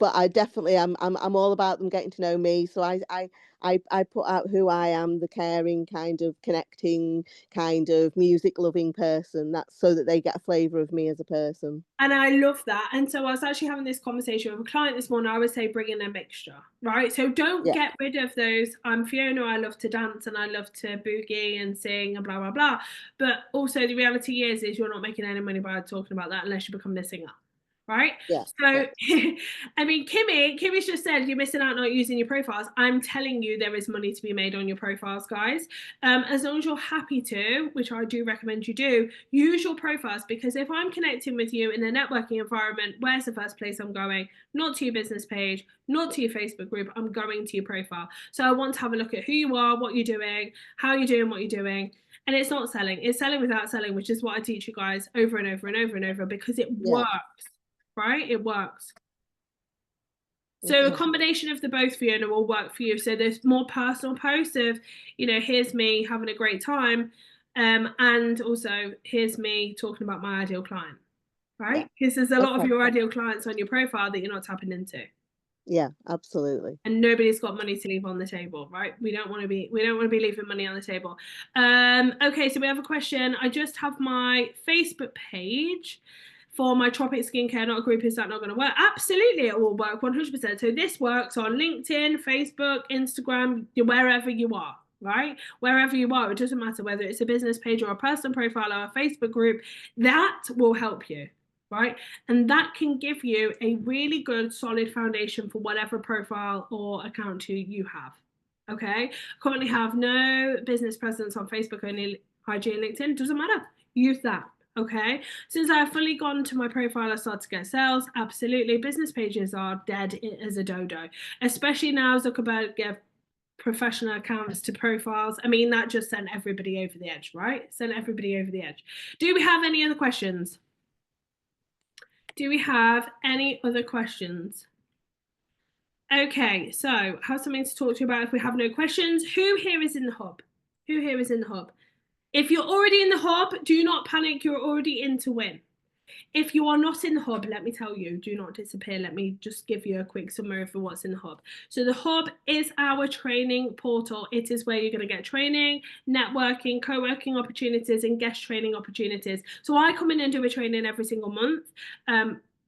I definitely am. I'm all about them getting to know me. So I put out who I am, the caring kind of connecting kind of music loving person. That's so that they get a flavour of me as a person. And I love that. And so I was actually having this conversation with a client this morning. I would say bring in a mixture, right? So don't get rid of those. I'm Fiona, I love to dance and I love to boogie and sing and blah, blah, blah. But also the reality is you're not making any money by talking about that unless you become a singer. Right? Yeah. So, I mean, Kimmy's just said you're missing out not using your profiles. I'm telling you, there is money to be made on your profiles, guys. As long as you're happy to, which I do recommend you do, use your profiles, because if I'm connecting with you in a networking environment, where's the first place I'm going? Not to your business page, not to your Facebook group. I'm going to your profile. So I want to have a look at who you are, what you're doing, how you're doing what you're doing. And it's not selling. It's selling without selling, which is what I teach you guys over and over and over and over, because it works. Right? It works. So a combination of the both, Fiona, will work for you. So there's more personal posts of, you know, here's me having a great time. And also here's me talking about my ideal client, right? Because there's a lot of your ideal clients on your profile that you're not tapping into. Yeah, absolutely. And nobody's got money to leave on the table, right? We don't want to be leaving money on the table. Okay, so we have a question. I just have my Facebook page for my Tropic Skincare, not a group. Is that not going to work? Absolutely, it will work 100%. So this works on LinkedIn, Facebook, Instagram, wherever you are, right? Wherever you are, it doesn't matter whether it's a business page or a personal profile or a Facebook group, that will help you, right? And that can give you a really good, solid foundation for whatever profile or account you have, okay? Currently have no business presence on Facebook, only IG and LinkedIn. Doesn't matter. Use that. Okay, since I've fully gone to my profile, I start to get sales. Absolutely, business pages are dead as a dodo, especially now Zuckerberg gave professional accounts to profiles. I mean, that just sent everybody over the edge, right? Sent everybody over the edge. Do we have any other questions? Do we have any other questions? Okay, so I have something to talk to you about if we have no questions. Who here is in the hub? Who here is in the hub? If you're already in the hub, do not panic. You're already in to win. If you are not in the hub, let me tell you, do not disappear. Let me just give you a quick summary of what's in the hub. So the hub is our training portal. It is where you're going to get training, networking, co-working opportunities, and guest training opportunities. So I come in and do a training every single month.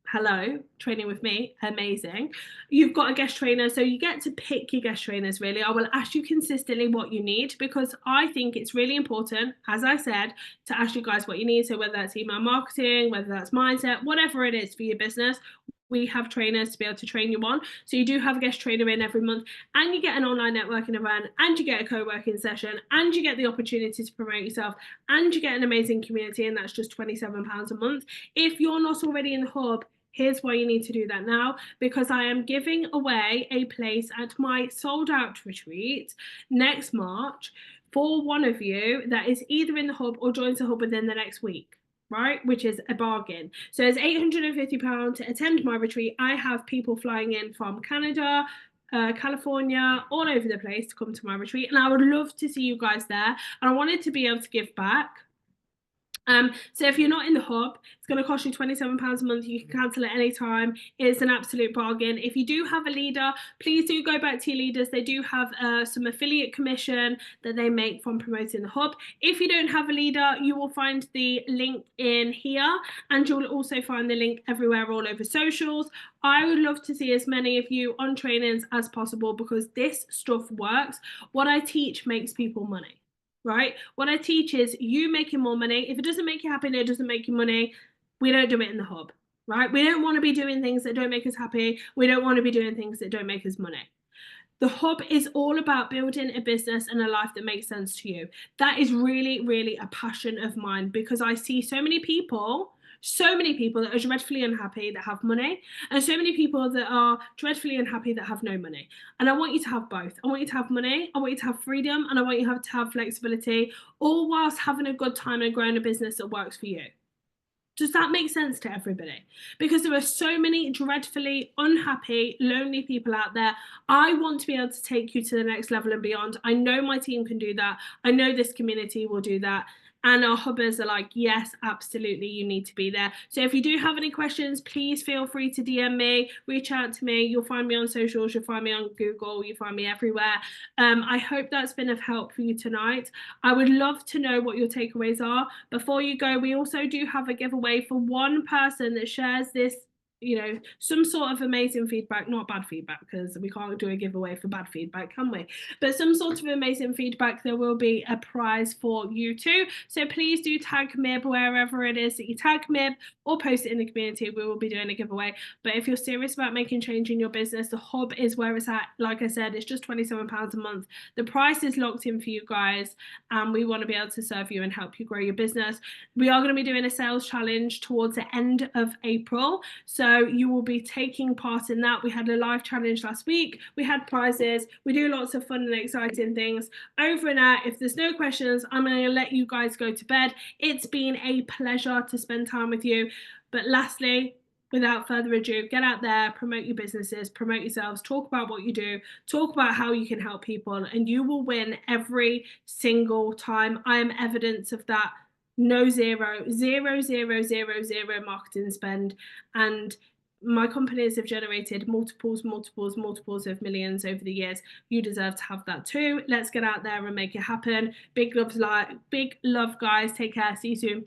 Hello, training with me, amazing. You've got a guest trainer, so you get to pick your guest trainers, really. I will ask you consistently what you need, because I think it's really important, as I said, to ask you guys what you need. So whether that's email marketing, whether that's mindset, whatever it is for your business, we have trainers to be able to train you on. So you do have a guest trainer in every month, and you get an online networking event, and you get a co-working session, and you get the opportunity to promote yourself, and you get an amazing community, and that's just £27 a month. If you're not already in the hub, here's why you need to do that now, because I am giving away a place at my sold out retreat next March for one of you that is either in the hub or joins the hub within the next week, right? Which is a bargain. So it's £850 to attend my retreat. I have people flying in from Canada, California, all over the place to come to my retreat, and I would love to see you guys there. And I wanted to be able to give back. So if you're not in the hub, it's going to cost you £27 a month. You can cancel at any time. It's an absolute bargain. If you do have a leader, please do go back to your leaders. They do have some affiliate commission that they make from promoting the hub. If you don't have a leader, you will find the link in here, and you'll also find the link everywhere all over socials. I would love to see as many of you on trainings as possible, because this stuff works. What I teach makes people money. Right? What I teach is you making more money. If it doesn't make you happy and it doesn't make you money, we don't do it in the hub, right? We don't want to be doing things that don't make us happy. We don't want to be doing things that don't make us money. The hub is all about building a business and a life that makes sense to you. That is really, really a passion of mine, because I see so many people that are dreadfully unhappy that have money, and so many people that are dreadfully unhappy that have no money. And I want you to have both. I want you to have money, I want you to have freedom, and I want you to have flexibility, all whilst having a good time and growing a business that works for you. Does that make sense to everybody? Because there are so many dreadfully unhappy, lonely people out there. I want to be able to take you to the next level and beyond. I know my team can do that. I know this community will do that. And our hubbers are like, yes, absolutely, you need to be there. So if you do have any questions, please feel free to DM me, reach out to me. You'll find me on socials, you'll find me on Google, you'll find me everywhere. I hope that's been of help for you tonight. I would love to know what your takeaways are. Before you go, we also do have a giveaway for one person that shares this, some sort of amazing feedback, not bad feedback, because we can't do a giveaway for bad feedback, can we? But some sort of amazing feedback. There will be a prize for you too. So please do tag Mib wherever it is that you tag Mib, or post it in the community. We will be doing a giveaway. But if you're serious about making change in your business, the hub is where it's at. Like I said, it's just £27 a month. The price is locked in for you guys, and we want to be able to serve you and help you grow your business. We are going to be doing a sales challenge towards the end of April, so you will be taking part in that. We had a live challenge last week. We had prizes. We do lots of fun and exciting things. Over and out. If there's no questions, I'm going to let you guys go to bed. It's been a pleasure to spend time with you. But lastly, without further ado, get out there, promote your businesses, promote yourselves, talk about what you do, talk about how you can help people, and you will win every single time. I am evidence of that. No zero marketing spend, and my companies have generated multiples of millions over the years. You deserve to have that too. Let's get out there and make it happen. Big love, guys. Take care. See you soon.